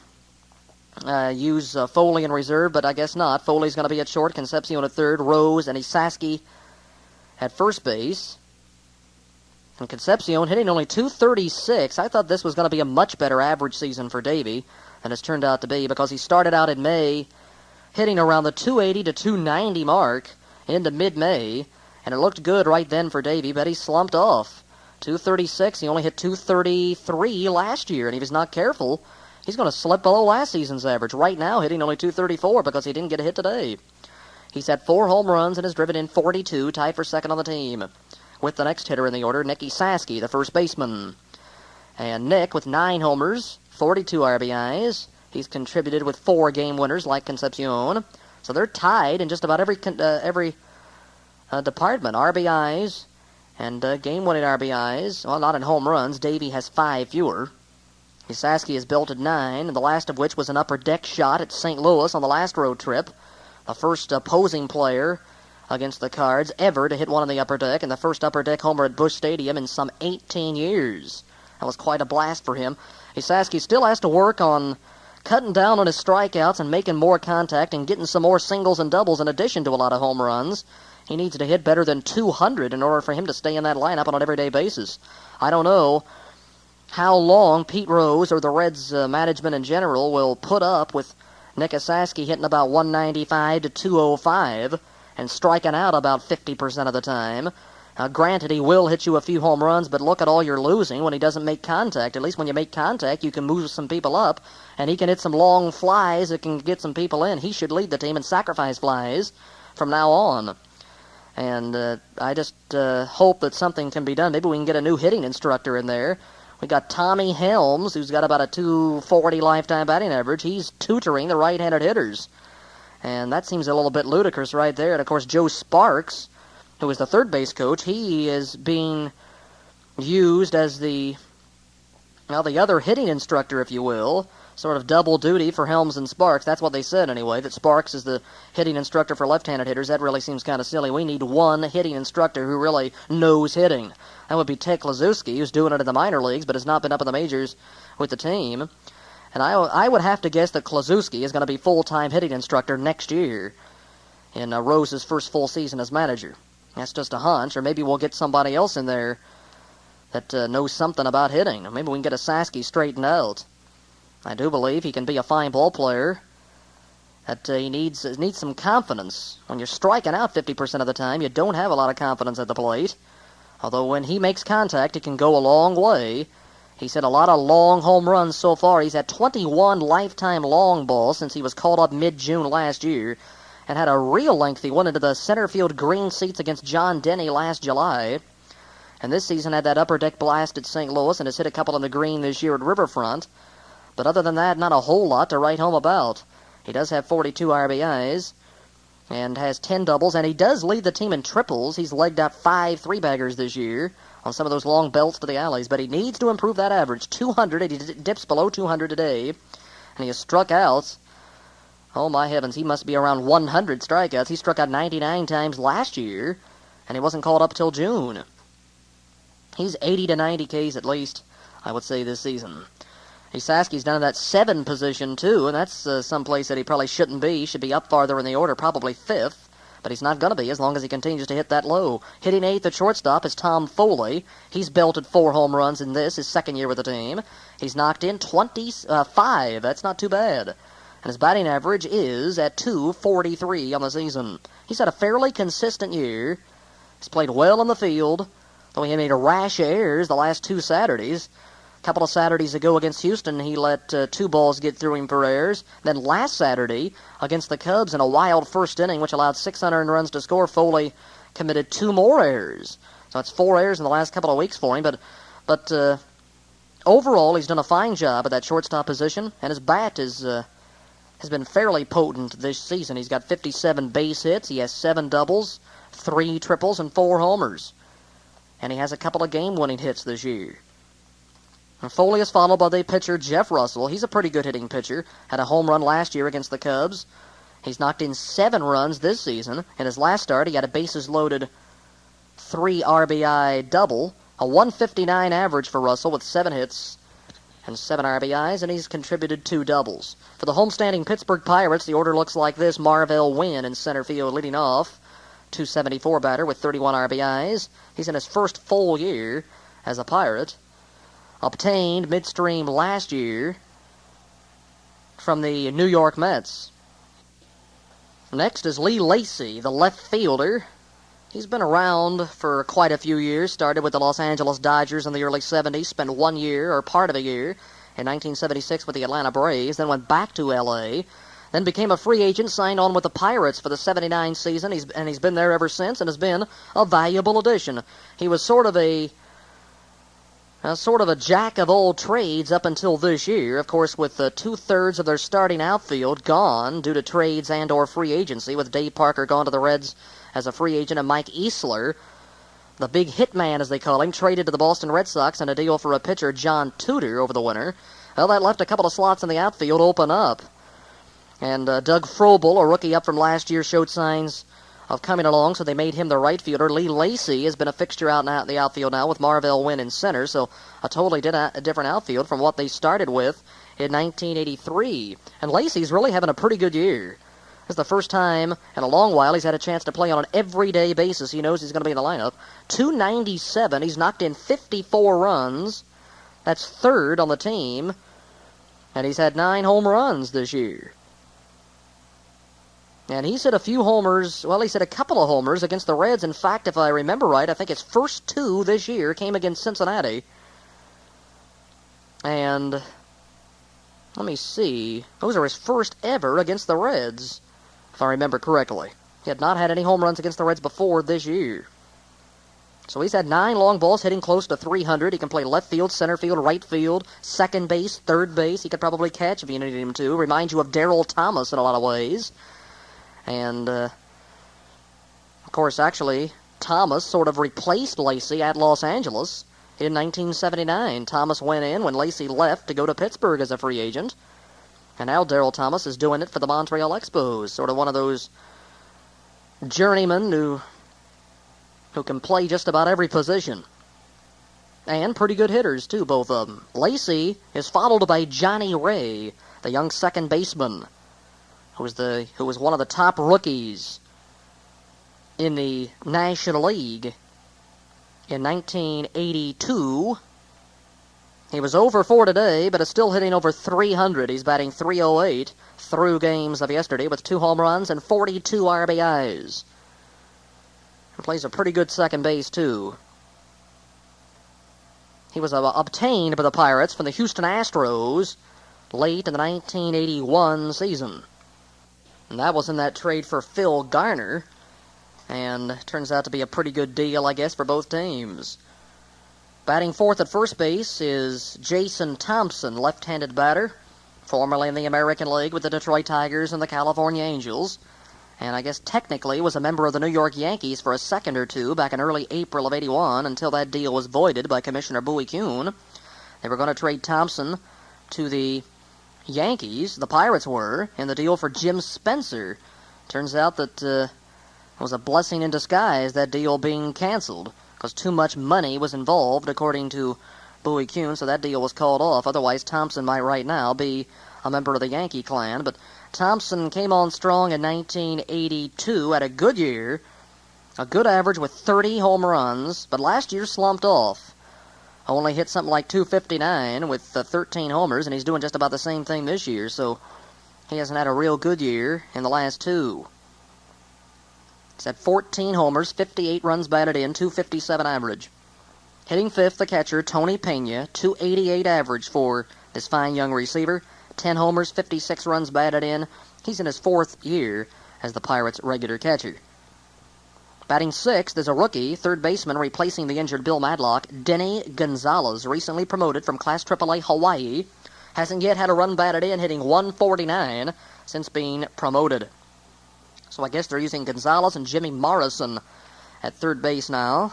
use Foley in reserve, but I guess not. Foley's going to be at short, Concepcion at third, Rose and Esaski at first base. And Concepcion hitting only .236. I thought this was going to be a much better average season for Davey than it's turned out to be, because he started out in May hitting around the .280 to .290 mark into mid-May, and it looked good right then for Davey, but he slumped off. .236, he only hit .233 last year, and if he's not careful, he's going to slip below last season's average. Right now, hitting only .234 because he didn't get a hit today. He's had 4 home runs and has driven in 42, tied for second on the team, with the next hitter in the order, Nick Esaski, the first baseman. And Nick, with 9 homers, 42 RBIs, he's contributed with 4 game winners like Concepcion. So they're tied in just about every department. RBIs and game-winning RBIs. Well, not in home runs. Davey has 5 fewer. Esaski is built at 9, the last of which was an upper deck shot at St. Louis on the last road trip. The first opposing player against the Cards ever to hit one on the upper deck, and the first upper deck homer at Busch Stadium in some 18 years. That was quite a blast for him. Esaski still has to work on cutting down on his strikeouts and making more contact and getting some more singles and doubles in addition to a lot of home runs. He needs to hit better than 200 in order for him to stay in that lineup on an everyday basis. I don't know how long Pete Rose or the Reds management in general will put up with Nick Esaski hitting about 195 to 205 and striking out about 50% of the time. Granted, he will hit you a few home runs, but look at all you're losing when he doesn't make contact. At least when you make contact, you can move some people up, and he can hit some long flies that can get some people in. He should lead the team in sacrifice flies from now on. And I just hope that something can be done. Maybe we can get a new hitting instructor in there. We got Tommy Helms, who's got about a .240 lifetime batting average. He's tutoring the right-handed hitters. And that seems a little bit ludicrous right there. And, of course, Joe Sparks, who is the third base coach, he is being used as the other hitting instructor, if you will, sort of double duty for Helms and Sparks. That's what they said anyway, that Sparks is the hitting instructor for left-handed hitters. That really seems kind of silly. We need one hitting instructor who really knows hitting. That would be Ted Kluszewski, who's doing it in the minor leagues but has not been up in the majors with the team. And I would have to guess that Kluszewski is going to be full-time hitting instructor next year in Rose's first full season as manager. That's just a hunch, or maybe we'll get somebody else in there that knows something about hitting. Or maybe we can get Esaski straightened out. I do believe he can be a fine ball player. That he needs some confidence. When you're striking out 50% of the time, you don't have a lot of confidence at the plate. Although when he makes contact, it can go a long way. He's hit a lot of long home runs so far. He's had 21 lifetime long balls since he was called up mid-June last year, and had a real lengthy one into the center field green seats against John Denny last July. And this season had that upper deck blast at St. Louis and has hit a couple on the green this year at Riverfront. But other than that, not a whole lot to write home about. He does have 42 RBIs and has 10 doubles, and he does lead the team in triples. He's legged out 5 three-baggers this year on some of those long belts to the alleys, but he needs to improve that average. 200, he dips below 200 today, and he has struck out. Oh, my heavens, he must be around 100 strikeouts. He struck out 99 times last year, and he wasn't called up till June. He's 80 to 90 Ks at least, I would say, this season. Esaski's down in that 7 position, too, and that's someplace that he probably shouldn't be. He should be up farther in the order, probably 5th, but he's not going to be as long as he continues to hit that low. Hitting 8th at shortstop is Tom Foley. He's belted 4 home runs in this, his second year with the team. He's knocked in 25. That's not too bad. And his batting average is at .243 on the season. He's had a fairly consistent year. He's played well in the field, though he made a rash of errors the last 2 Saturdays. A couple of Saturdays ago against Houston, he let 2 balls get through him for errors. Then last Saturday against the Cubs in a wild first inning, which allowed 600 runs to score, Foley committed 2 more errors. So it's 4 errors in the last couple of weeks for him. But overall, he's done a fine job at that shortstop position, and his bat has been fairly potent this season. He's got 57 base hits. He has 7 doubles, 3 triples, and 4 homers. and he has a couple of game-winning hits this year. And Foley is followed by the pitcher Jeff Russell. He's a pretty good hitting pitcher. Had a home run last year against the Cubs. He's knocked in 7 runs this season. In his last start, he had a bases-loaded 3 RBI double, a 159 average for Russell with 7 hits and 7 RBIs, and he's contributed 2 doubles. For the homestanding Pittsburgh Pirates, the order looks like this. Marvell Wynn in center field leading off. 274 batter with 31 RBIs. He's in his first full year as a Pirate. Obtained midstream last year from the New York Mets. Next is Lee Lacy, the left fielder. He's been around for quite a few years. Started with the Los Angeles Dodgers in the early 70s. Spent 1 year, or part of a year, in 1976 with the Atlanta Braves. Then went back to L.A., then became a free agent, signed on with the Pirates for the 79 season. He's been there ever since and has been a valuable addition. He was sort of a jack of all trades up until this year. Of course, with 2/3 of their starting outfield gone due to trades and or free agency, with Dave Parker gone to the Reds as a free agent and Mike Easler, the big hitman as they call him, traded to the Boston Red Sox on a deal for a pitcher, John Tudor, over the winter. Well, that left a couple of slots in the outfield open up. And Doug Frobel, a rookie up from last year, showed signs of coming along, so they made him the right fielder. Lee Lacy has been a fixture out in the outfield now with Marvell Wynn in center, so a totally different outfield from what they started with in 1983. And Lacy's really having a pretty good year. This is the first time in a long while he's had a chance to play on an everyday basis. He knows he's going to be in the lineup. 297, he's knocked in 54 runs. That's 3rd on the team. And he's had 9 home runs this year. And he's hit a few homers. Well, he's hit a couple of homers against the Reds. In fact, if I remember right, I think his first 2 this year came against Cincinnati. And let me see. Those are his first ever against the Reds, if I remember correctly. He had not had any home runs against the Reds before this year. So he's had 9 long balls hitting close to 300. He can play left field, center field, right field, second base, third base. He could probably catch if you needed him to. Reminds you of Darryl Thomas in a lot of ways. And, of course, actually, Thomas sort of replaced Lacy at Los Angeles in 1979. Thomas went in when Lacy left to go to Pittsburgh as a free agent. And now Darryl Thomas is doing it for the Montreal Expos. Sort of one of those journeymen who can play just about every position. And pretty good hitters, too, both of them. Lacy is followed by Johnny Ray, the young second baseman, who was one of the top rookies in the National League in 1982. He was over 4 today, but is still hitting over 300. He's batting .308 through games of yesterday with 2 home runs and 42 RBIs. He plays a pretty good second base, too. He was obtained by the Pirates from the Houston Astros late in the 1981 season. And that was in that trade for Phil Garner. And turns out to be a pretty good deal, I guess, for both teams. Batting 4th at first base is Jason Thompson, left-handed batter, formerly in the American League with the Detroit Tigers and the California Angels. And I guess technically was a member of the New York Yankees for a second or two back in early April of '81 until that deal was voided by Commissioner Bowie Kuhn. They were going to trade Thompson to the Yankees, the Pirates were, in the deal for Jim Spencer. Turns out that it was a blessing in disguise, that deal being canceled, because too much money was involved, according to Bowie Kuhn, so that deal was called off. Otherwise, Thompson might right now be a member of the Yankee clan. But Thompson came on strong in 1982, had a good year, a good average with 30 home runs, but last year slumped off. Only hit something like .259 with 13 homers, and he's doing just about the same thing this year, so he hasn't had a real good year in the last 2. He's had 14 homers, 58 runs batted in, .257 average. Hitting 5th, the catcher, Tony Pena, .288 average for this fine young receiver. 10 homers, 56 runs batted in. He's in his 4th year as the Pirates' regular catcher. Batting 6th is a rookie, third baseman replacing the injured Bill Madlock, Denny Gonzalez, recently promoted from Class AAA Hawaii. Hasn't yet had a run batted in, hitting .149 since being promoted. So I guess they're using Gonzalez and Jimmy Morrison at third base now.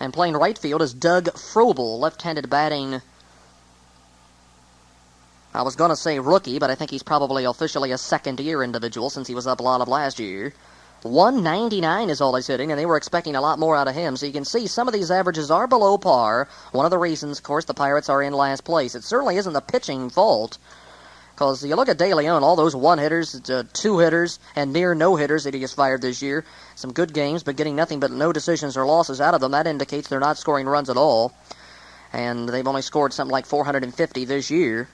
And playing right field is Doug Frobel, left-handed batting. I was going to say rookie, but I think he's probably officially a second-year individual since he was up a lot of last year. 199 is all he's hitting, and they were expecting a lot more out of him. So you can see some of these averages are below par. One of the reasons, of course, the Pirates are in last place. It certainly isn't the pitching fault, because you look at De Leon, all those one-hitters, two-hitters, and near no-hitters that he has fired this year. Some good games, but getting nothing but no decisions or losses out of them. That indicates they're not scoring runs at all. And they've only scored something like 450 this year.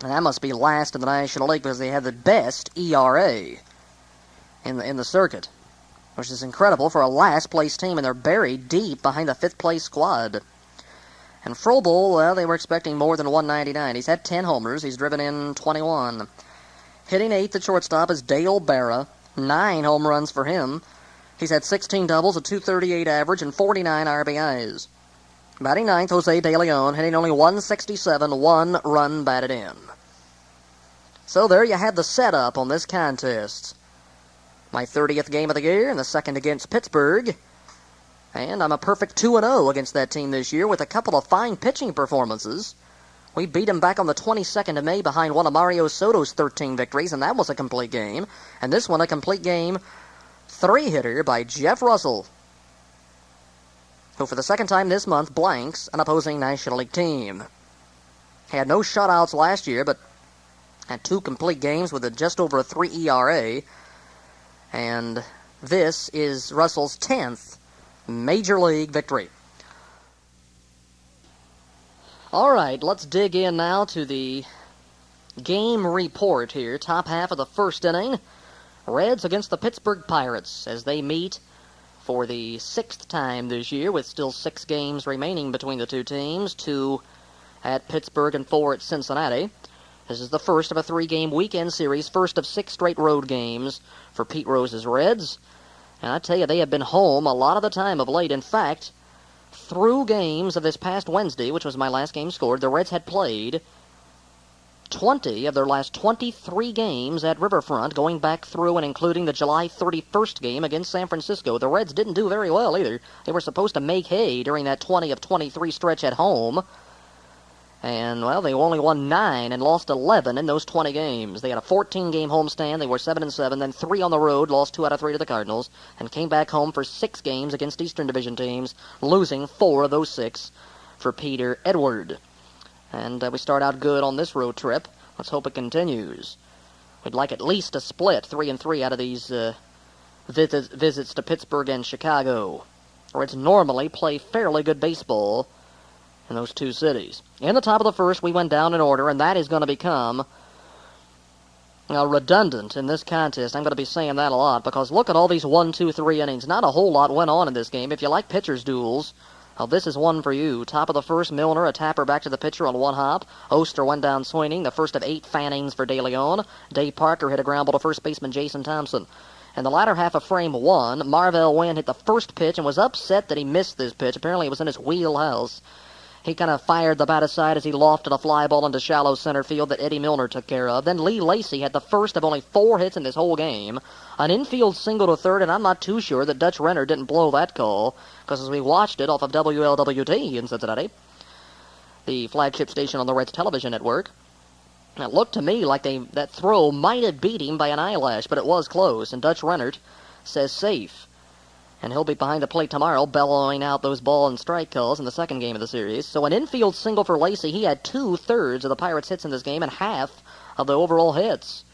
And that must be last in the National League because they have the best ERA in the circuit, which is incredible for a last-place team, and they're buried deep behind the fifth-place squad. And Frobel, well, they were expecting more than 199. He's had 10 homers. He's driven in 21. Hitting eighth at shortstop is Dale Berra. 9 home runs for him. He's had 16 doubles, a .238 average, and 49 RBIs. Batting ninth, Jose De Leon, hitting only 167, 1 run batted in. So there you have the setup on this contest. My 30th game of the year, and the second against Pittsburgh. And I'm a perfect 2-0 against that team this year with a couple of fine pitching performances. We beat them back on the 22nd of May behind one of Mario Soto's 13 victories, and that was a complete game. And this one, a complete game 3-hitter by Jeff Russell, who for the second time this month blanks an opposing National League team. He had no shutouts last year, but had 2 complete games with just over a 3 ERA. And this is Russell's 10th Major League victory. All right, let's dig in now to the game report here. Top half of the first inning. Reds against the Pittsburgh Pirates as they meet for the 6th time this year, with still 6 games remaining between the two teams, 2 at Pittsburgh and 4 at Cincinnati. This is the first of a 3-game weekend series, first of 6 straight road games for Pete Rose's Reds. And I tell you, they have been home a lot of the time of late. In fact, through games of this past Wednesday, which was my last game scored, the Reds had played 20 of their last 23 games at Riverfront, going back through and including the July 31st game against San Francisco. The Reds didn't do very well either. They were supposed to make hay during that 20 of 23 stretch at home. And, well, they only won 9 and lost 11 in those 20 games. They had a 14-game homestand. They were 7-7, then 3 on the road, lost 2 out of 3 to the Cardinals, and came back home for 6 games against Eastern Division teams, losing 4 of those 6 for Peter Edward. And we start out good on this road trip. Let's hope it continues. We'd like at least a split, 3-3 out of these visits to Pittsburgh and Chicago. Reds normally play fairly good baseball in those 2 cities. In the top of the first, we went down in order, and that is going to become redundant in this contest. I'm going to be saying that a lot, because look at all these 1, 2, 3 innings. Not a whole lot went on in this game. If you like pitchers' duels, this is one for you. Top of the first, Milner, a tapper back to the pitcher on 1 hop. Oster went down swinging, the first of 8 fannings for De Leon. Dave Parker hit a ground ball to first baseman Jason Thompson. In the latter half of frame 1, Marvell Wynn hit the first pitch and was upset that he missed this pitch. Apparently it was in his wheelhouse. He kind of fired the bat aside as he lofted a fly ball into shallow center field that Eddie Milner took care of. Then Lee Lacy had the first of only 4 hits in this whole game. An infield single to third, and I'm not too sure that Dutch Renner didn't blow that call, because as we watched it off of WLWT in Cincinnati, the flagship station on the Reds television network, it looked to me like that throw might have beat him by an eyelash, but it was close, and Dutch Renner says safe. And he'll be behind the plate tomorrow, bellowing out those ball and strike calls in the second game of the series. So an infield single for Lacy. He had 2/3 of the Pirates' hits in this game and half of the overall hits.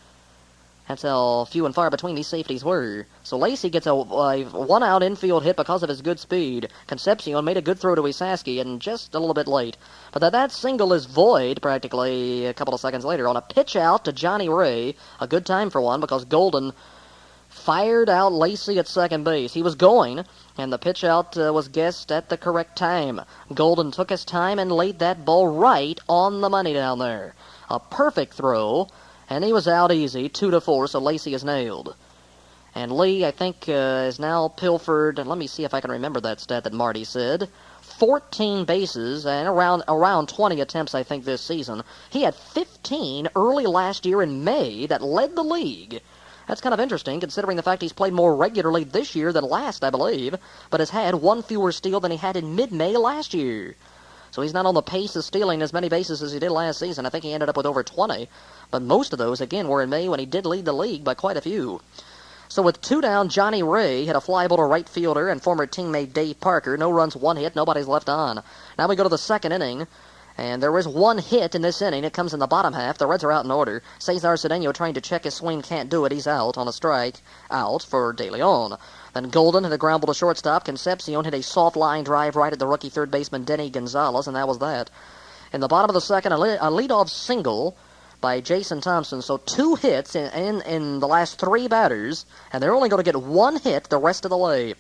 That's how few and far between these safeties were. So Lacy gets a one-out infield hit because of his good speed. Concepcion made a good throw to Isaski, and just a little bit late. But that single is void practically a couple of seconds later on a pitch out to Johnny Ray. A good time for one, because Golden fired out Lacy at second base. He was going, and the pitch out was guessed at the correct time. Golden took his time and laid that ball right on the money down there. A perfect throw, and he was out easy, 2-4, so Lacy is nailed. And Lee, I think, is now pilfered, and let me see if I can remember that stat that Marty said, 14 bases and around 20 attempts, I think, this season. He had 15 early last year in May that led the league. That's kind of interesting, considering the fact he's played more regularly this year than last, I believe, but has had one fewer steal than he had in mid-May last year. So he's not on the pace of stealing as many bases as he did last season. I think he ended up with over 20, but most of those, again, were in May when he did lead the league by quite a few. So with 2 down, Johnny Ray hit a fly ball to right fielder and former teammate Dave Parker. No runs, 1 hit, nobody's left on. Now we go to the second inning. And there is 1 hit in this inning. It comes in the bottom half. The Reds are out in order. Cesar Cedeno trying to check his swing. Can't do it. He's out on a strike. Out for De Leon. Then Golden hit a ground ball to shortstop. Concepcion hit a soft line drive right at the rookie third baseman Denny Gonzalez, and that was that. In the bottom of the second, a leadoff single by Jason Thompson. So 2 hits in the last 3 batters, and they're only going to get 1 hit the rest of the way.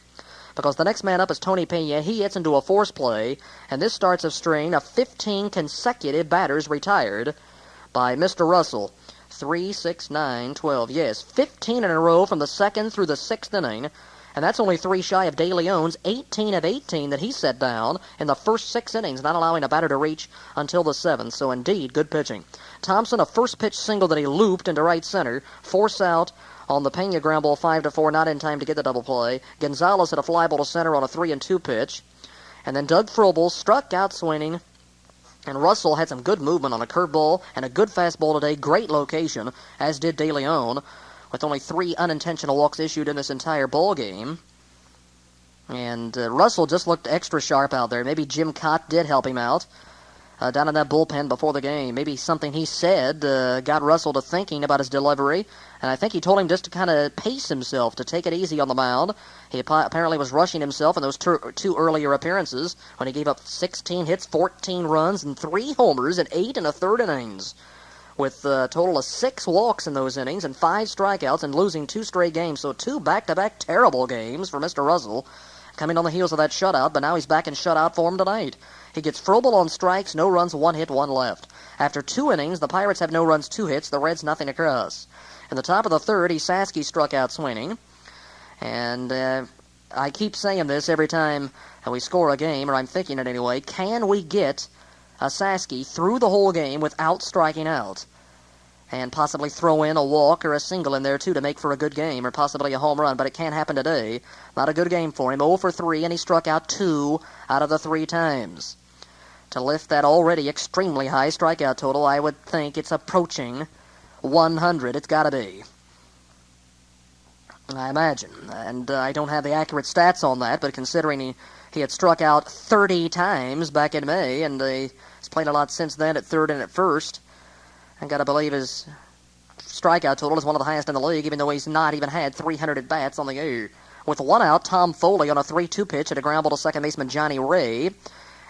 Because the next man up is Tony Pena. He hits into a force play, and this starts a string of 15 consecutive batters retired by Mr. Russell. 3, 6, 9, 12. Yes, 15 in a row from the second through the 6th inning, and that's only 3 shy of De Leon's 18 of 18 that he set down in the first 6 innings, not allowing a batter to reach until the 7th. So indeed, good pitching. Thompson, a first pitch single that he looped into right center, force out on the Pena ground ball 5-4, not in time to get the double play. Gonzalez hit a fly ball to center on a 3-2 pitch. And then Doug Frobel struck out swinging. And Russell had some good movement on a curveball and a good fastball today. Great location, as did De Leon, with only 3 unintentional walks issued in this entire ball game. And Russell just looked extra sharp out there. Maybe Jim Cott did help him out down in that bullpen before the game. Maybe something he said got Russell to thinking about his delivery. And I think he told him just to kind of pace himself, to take it easy on the mound. He apparently was rushing himself in those 2 earlier appearances when he gave up 16 hits, 14 runs, and 3 homers in 8 1/3 innings, with a total of 6 walks in those innings and 5 strikeouts and losing 2 straight games. So 2 back-to-back terrible games for Mr. Russell, coming on the heels of that shutout, but now he's back in shutout form tonight. He gets Frobel on strikes, no runs, 1 hit, 1 left. After 2 innings, the Pirates have no runs, 2 hits, the Reds nothing across. In the top of the 3rd, Esaski struck out swinging. And I keep saying this every time we score a game, or I'm thinking it anyway. Can we get Esaski through the whole game without striking out? And possibly throw in a walk or a single in there, too, to make for a good game, or possibly a home run, but it can't happen today. Not a good game for him. 0 for 3, and he struck out 2 out of the 3 times. To lift that already extremely high strikeout total, I would think it's approaching 100. It's got to be, I imagine. And I don't have the accurate stats on that, but considering he had struck out 30 times back in May, and he's played a lot since then at 3rd and at 1st, I got to believe his strikeout total is one of the highest in the league, even though he's not even had 300 at-bats on the year. With 1 out, Tom Foley on a 3-2 pitch at a ground ball to second baseman Johnny Ray.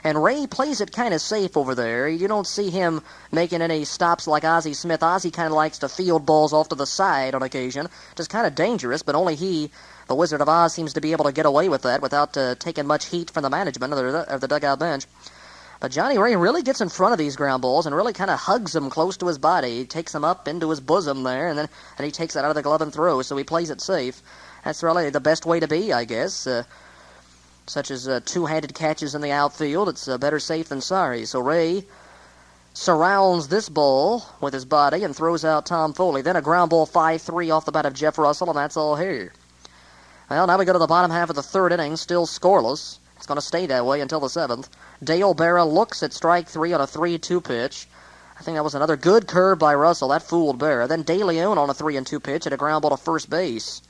And Ray plays it kind of safe over there. You don't see him making any stops like Ozzie Smith. Ozzie kind of likes to field balls off to the side on occasion. Just kind of dangerous, but only he, the Wizard of Oz, seems to be able to get away with that without taking much heat from the management or the dugout bench. But Johnny Ray really gets in front of these ground balls and really kind of hugs them close to his body. He takes them up into his bosom there, and he takes it out of the glove and throws, so he plays it safe. That's really the best way to be, I guess. Such as 2-handed catches in the outfield. It's better safe than sorry. So Ray surrounds this ball with his body and throws out Tom Foley. Then a ground ball 5-3 off the bat of Jeff Russell, and that's all here. Well, now we go to the bottom half of the 3rd inning, still scoreless. It's going to stay that way until the 7th. Dale Berra looks at strike 3 on a 3-2 pitch. I think that was another good curve by Russell. That fooled Berra. Then De Leon on a 3-2 pitch at a ground ball to first base.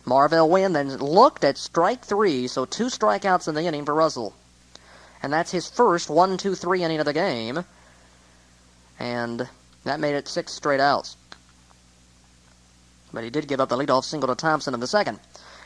Marvell Wynn then looked at strike 3, so 2 strikeouts in the inning for Russell. And that's his first 1-2-3 inning of the game. And that made it 6 straight outs. But he did give up the leadoff single to Thompson in the 2nd.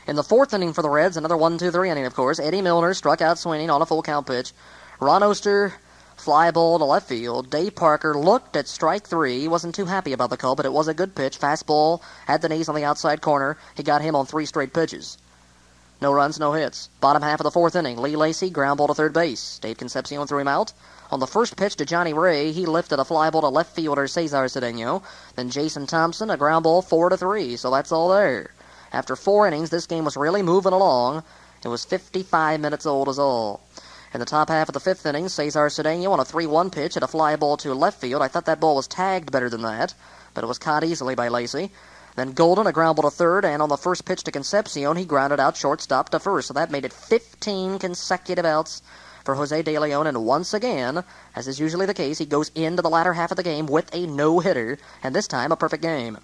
In the 4th inning for the Reds, another 1-2-3 inning, of course. Eddie Milner struck out swinging on a full count pitch. Ron Oster, fly ball to left field. Dave Parker looked at strike 3. He wasn't too happy about the call, but it was a good pitch. Fastball, had the knees on the outside corner. He got him on 3 straight pitches. No runs, no hits. Bottom half of the 4th inning. Lee Lacy, ground ball to third base. Dave Concepcion threw him out. On the first pitch to Johnny Ray, he lifted a fly ball to left fielder Cesar Cedeno. Then Jason Thompson, a ground ball 4-3. So that's all there. After 4 innings, this game was really moving along. It was 55 minutes old as all. In the top half of the 5th inning, Cesar Cedeno on a 3-1 pitch hit a fly ball to left field. I thought that ball was tagged better than that, but it was caught easily by Lacy. Then Golden, a ground ball to third, and on the first pitch to Concepcion, he grounded out shortstop to first. So that made it 15 consecutive outs for Jose De Leon, and once again, as is usually the case, he goes into the latter half of the game with a no-hitter, and this time a perfect game.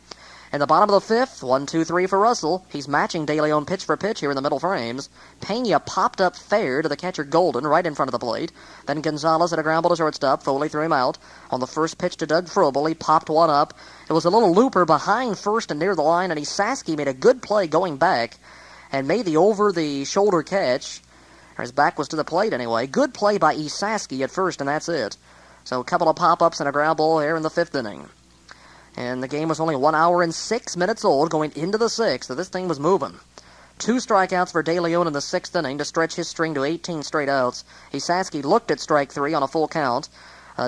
In the bottom of the fifth, 1-2-3 for Russell. He's matching De Leon pitch for pitch here in the middle frames. Pena popped up fair to the catcher Golden right in front of the plate. Then Gonzalez at a ground ball to shortstop. Foley threw him out. On the first pitch to Doug Frobel, he popped one up. It was a little looper behind first and near the line, and Esaski made a good play going back and made the over-the-shoulder catch. His back was to the plate anyway. Good play by Esaski at first, and that's it. So a couple of pop-ups and a ground ball here in the fifth inning. And the game was only 1 hour and 6 minutes old going into the sixth, so this thing was moving. 2 strikeouts for De Leon in the sixth inning to stretch his string to 18 straight outs. Esaski looked at strike 3 on a full count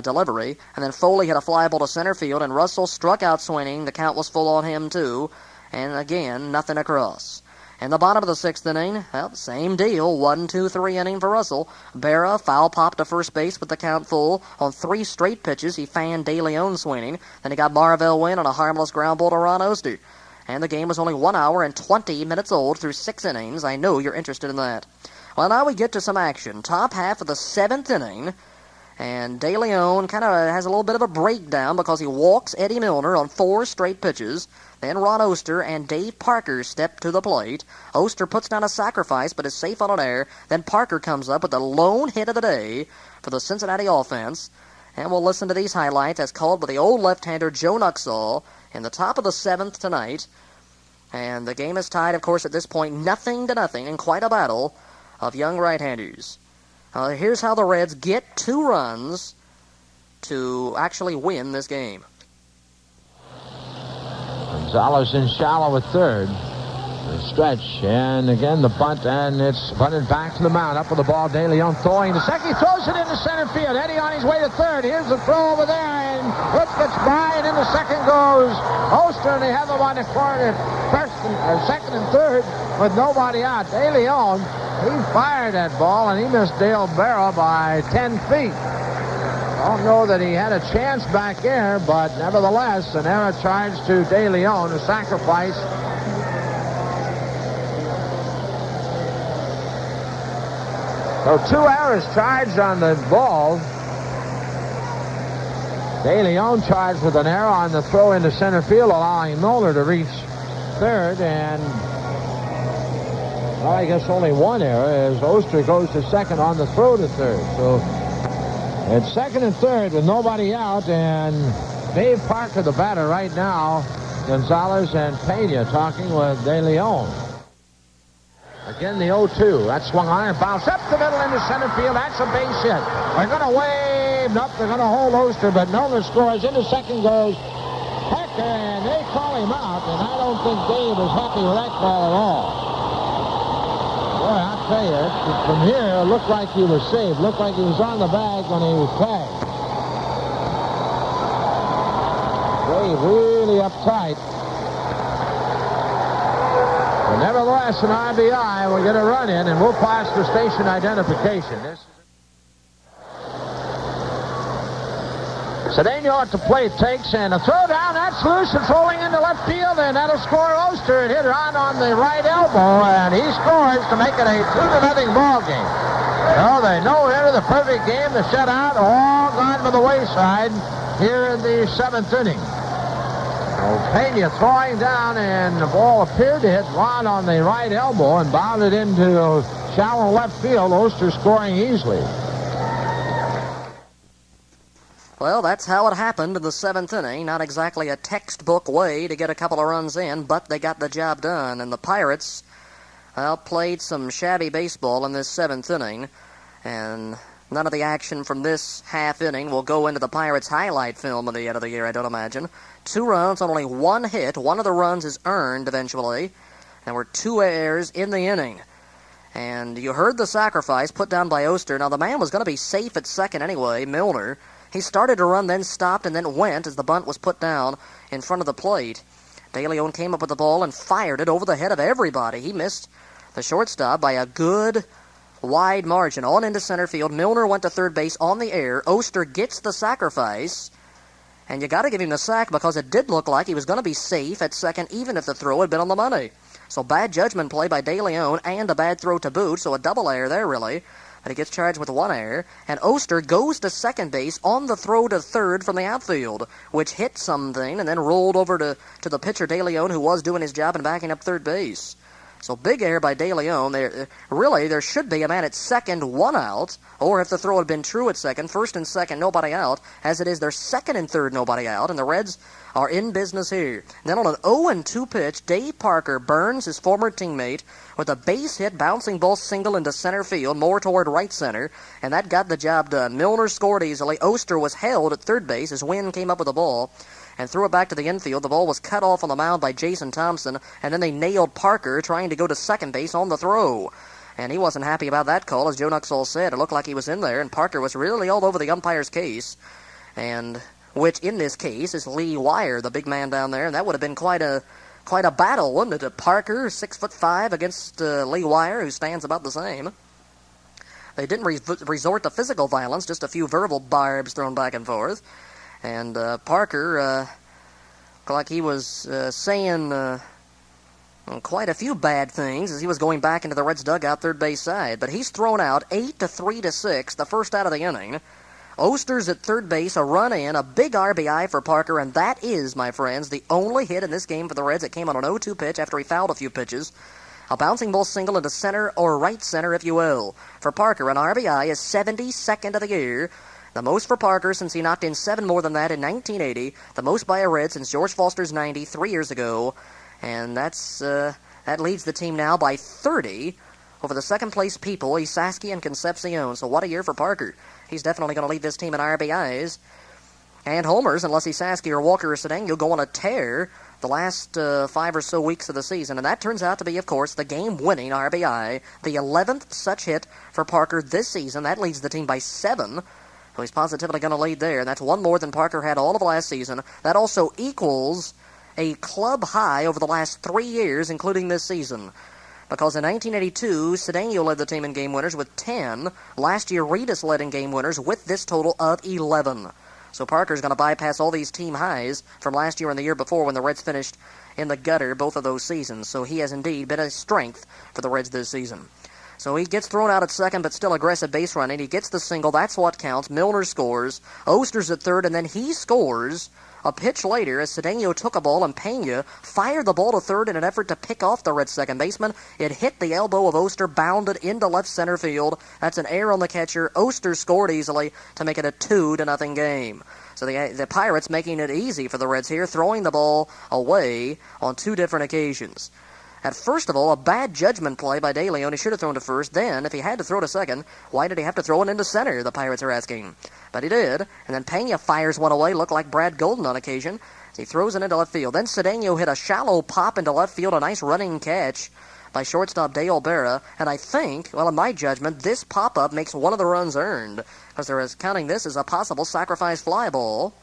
delivery, and then Foley hit a fly ball to center field, and Russell struck out swinging. The count was full on him, too. And again, nothing across. In the bottom of the sixth inning, well, same deal, 1-2-3 inning for Russell. Berra foul popped to first base with the count full. On 3 straight pitches, he fanned De Leon swinging. Then he got Marvell Wynn on a harmless ground ball to Ron Oster. And the game was only 1 hour and 20 minutes old through 6 innings. I know you're interested in that. Well, now we get to some action. Top half of the 7th inning. And De Leon kind of has a little bit of a breakdown because he walks Eddie Milner on 4 straight pitches. Then Ron Oster and Dave Parker step to the plate. Oster puts down a sacrifice but is safe on an error. Then Parker comes up with the lone hit of the day for the Cincinnati offense. And we'll listen to these highlights as called by the old left-hander Joe Nuxall in the top of the 7th tonight. And the game is tied, of course, at this point, 0-0 in quite a battle of young right-handers. Here's how the Reds get 2 runs to actually win this game. Gonzalez in shallow at third. The stretch, and again the bunt, and it's bunted back to the mound. Up with the ball, De Leon throwing to second. He throws it into center field. Eddie on his way to third. Here's the throw over there, and it gets by, and into second goes Oster, and they have him on the corner at second and third with nobody out. De Leon, he fired that ball, and he missed Dale Berra by 10 feet. I don't know that he had a chance back there, but nevertheless, an error charged to De Leon, a sacrifice. So 2 errors charged on the ball. De Leon charged with an error on the throw into center field, allowing Milner to reach third, and well, I guess only 1 error as Oster goes to second on the throw to third. So it's second and third with nobody out, and Dave Parker, the batter right now, Gonzalez and Pena talking with De Leon. Again, the 0-2. That swung on and bounced up the middle into center field. That's a base hit. They're going to wave up. They're going to hold Oster, but Milner scores. Into second goes Parker, and they call him out, and I don't think Dave was happy with that call at all. Boy, I'll tell you, from here, it looked like he was saved. Looked like he was on the bag when he was tagged. Dave really uptight. But nevertheless, an RBI. We'll get a run in, and we'll pass the station identification. Cedeno at the plate takes, and a throw down. That's loose. It's rolling into left field, and that'll score Oster. It hit Ron on the right elbow, and he scores to make it a 2-0 ball game. So they no-hitter, the perfect game, the shutout, all gone to the wayside here in the 7th inning. Pena throwing down, and the ball appeared to hit Ron on the right elbow and bounded into shallow left field. Oster scoring easily. Well, that's how it happened in the 7th inning. Not exactly a textbook way to get a couple of runs in, but they got the job done. And the Pirates, well, played some shabby baseball in this 7th inning. And none of the action from this half inning will go into the Pirates' highlight film at the end of the year, I don't imagine. 2 runs on only 1 hit. 1 of the runs is earned eventually. And were 2 errors in the inning. And you heard the sacrifice put down by Oster. Now, the man was going to be safe at second anyway, Milner. He started to run, then stopped, and then went as the bunt was put down in front of the plate. De Leon came up with the ball and fired it over the head of everybody. He missed the shortstop by a good wide margin on into center field. Milner went to third base on the air. Oster gets the sacrifice. And you got to give him the sack because it did look like he was going to be safe at second even if the throw had been on the money. So bad judgment play by De Leon and a bad throw to boot, so a double error there really. But he gets charged with one error. And Oster goes to second base on the throw to third from the outfield, which hit something and then rolled over to the pitcher De Leon, who was doing his job and backing up third base. So big error by De Leon. There should be a man at second, one out, or if the throw had been true at second, first and second, nobody out. As it is, they're second and third, nobody out, and the Reds are in business here. Then on an 0-2 pitch, Dave Parker burns his former teammate with a base hit, bouncing ball single into center field, more toward right center, and that got the job done. Milner scored easily. Oster was held at third base as Wynn came up with the ball and threw it back to the infield. The ball was cut off on the mound by Jason Thompson, and then they nailed Parker trying to go to second base on the throw. And he wasn't happy about that call, as Joe Nuxhall said. It looked like he was in there, and Parker was really all over the umpire's case, and which in this case is Lee Wire, the big man down there, and that would have been quite a battle, wouldn't it? Parker, 6'5", against Lee Wire, who stands about the same. They didn't resort to physical violence, just a few verbal barbs thrown back and forth. And Parker, like he was saying quite a few bad things as he was going back into the Reds' dugout, third base side. But he's thrown out 8 to 3 to 6, the first out of the inning. Oster's at third base, a run in, a big RBI for Parker, and that is, my friends, the only hit in this game for the Reds. It came on an 0-2 pitch after he fouled a few pitches. A bouncing ball single into center, or right center, if you will. For Parker, an RBI is 72nd of the year. The most for Parker since he knocked in 7 more than that in 1980. The most by a Red since George Foster's 90, 3 years ago. And that leads the team now by 30 over the second-place people, Esaski and Concepcion. So what a year for Parker. He's definitely going to lead this team in RBIs and homers, unless Esaski or Walker or Cedeno go on a tear the last 5 or so weeks of the season. And that turns out to be, of course, the game-winning RBI, the 11th such hit for Parker this season. That leads the team by 7. So he's positively going to lead there, and that's one more than Parker had all of last season. That also equals a club high over the last 3 years, including this season. Because in 1982, Cedeno led the team in game winners with 10. Last year, Reedus led in game winners with this total of 11. So Parker's going to bypass all these team highs from last year and the year before when the Reds finished in the gutter both of those seasons. So he has indeed been a strength for the Reds this season. So he gets thrown out at second, but still aggressive base running. He gets the single. That's what counts. Milner scores. Oster's at third, and then he scores a pitch later as Cedeno took a ball, and Pena fired the ball to third in an effort to pick off the Red second baseman. It hit the elbow of Oster, bounded into left center field. That's an error on the catcher. Oster scored easily to make it a 2-0 game. So the Pirates making it easy for the Reds here, throwing the ball away on 2 different occasions. At first of all, a bad judgment play by De Leon. He should have thrown to first. Then, if he had to throw to second, why did he have to throw it into center, the Pirates are asking. But he did. And then Pena fires one away, looked like Brad Golden on occasion. He throws it into left field. Then Cedeno hit a shallow pop into left field, a nice running catch by shortstop Dale Berra. And I think, well, in my judgment, this pop-up makes one of the runs earned, because they're counting this as a possible sacrifice fly ball.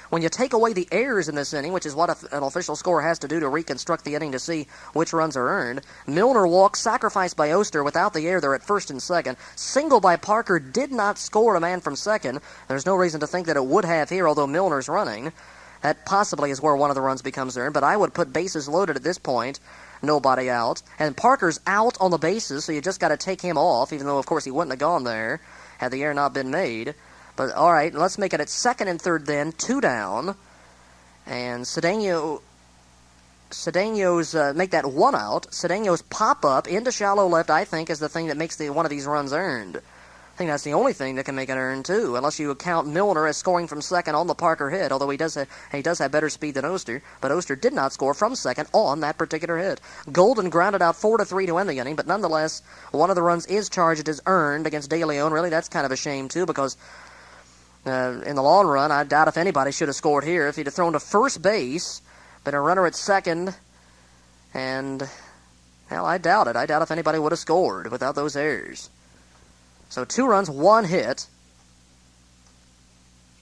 When you take away the errors in this inning, which is what an official score has to do to reconstruct the inning to see which runs are earned, Milner walks, sacrificed by Oster without the error. They're at first and second. Single by Parker did not score a man from second. There's no reason to think that it would have here, although Milner's running. That possibly is where one of the runs becomes earned, but I would put bases loaded at this point. Nobody out. And Parker's out on the bases, so you just got to take him off, even though, of course, he wouldn't have gone there had the error not been made. But, all right, let's make it at second and third then, 2 down. And Cedeno's make that 1 out. Cedeno's pop-up into shallow left, I think, is the thing that makes one of these runs earned. I think that's the only thing that can make it earned, too, unless you count Milner as scoring from second on the Parker hit, although he does have better speed than Oster. But Oster did not score from second on that particular hit. Golden grounded out 4-3 to end the inning, but nonetheless, one of the runs is charged as earned against De Leon. Really, that's kind of a shame, too, because in the long run, I doubt if anybody should have scored here. If he'd have thrown to first base, been a runner at second, and, well, I doubt it. I doubt if anybody would have scored without those errors. So 2 runs, 1 hit,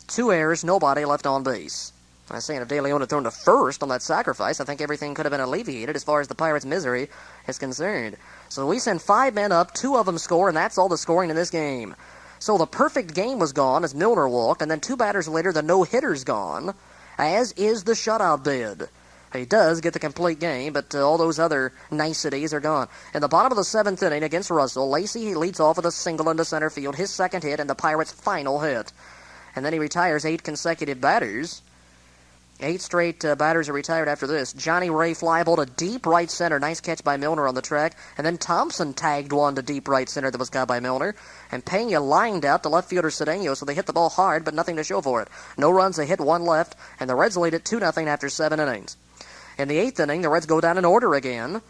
2 errors, nobody left on base. I was saying if De Leon had thrown to first on that sacrifice, I think everything could have been alleviated as far as the Pirates' misery is concerned. So we send 5 men up, 2 of them score, and that's all the scoring in this game. So the perfect game was gone as Milner walked, and then 2 batters later the no-hitter's gone, as is the shutout bid. He does get the complete game, but all those other niceties are gone. In the bottom of the 7th inning against Russell, Lacy leads off with a single into center field, his second hit and the Pirates' final hit. And then he retires 8 consecutive batters. 8 straight batters are retired after this. Johnny Ray fly ball to deep right center. Nice catch by Milner on the track. And then Thompson tagged one to deep right center that was caught by Milner. And Pena lined out to left fielder Cedeno, so they hit the ball hard, but nothing to show for it. No runs, they hit 1 left, and the Reds lead it 2-0 after 7 innings. In the 8th inning, the Reds go down in order again.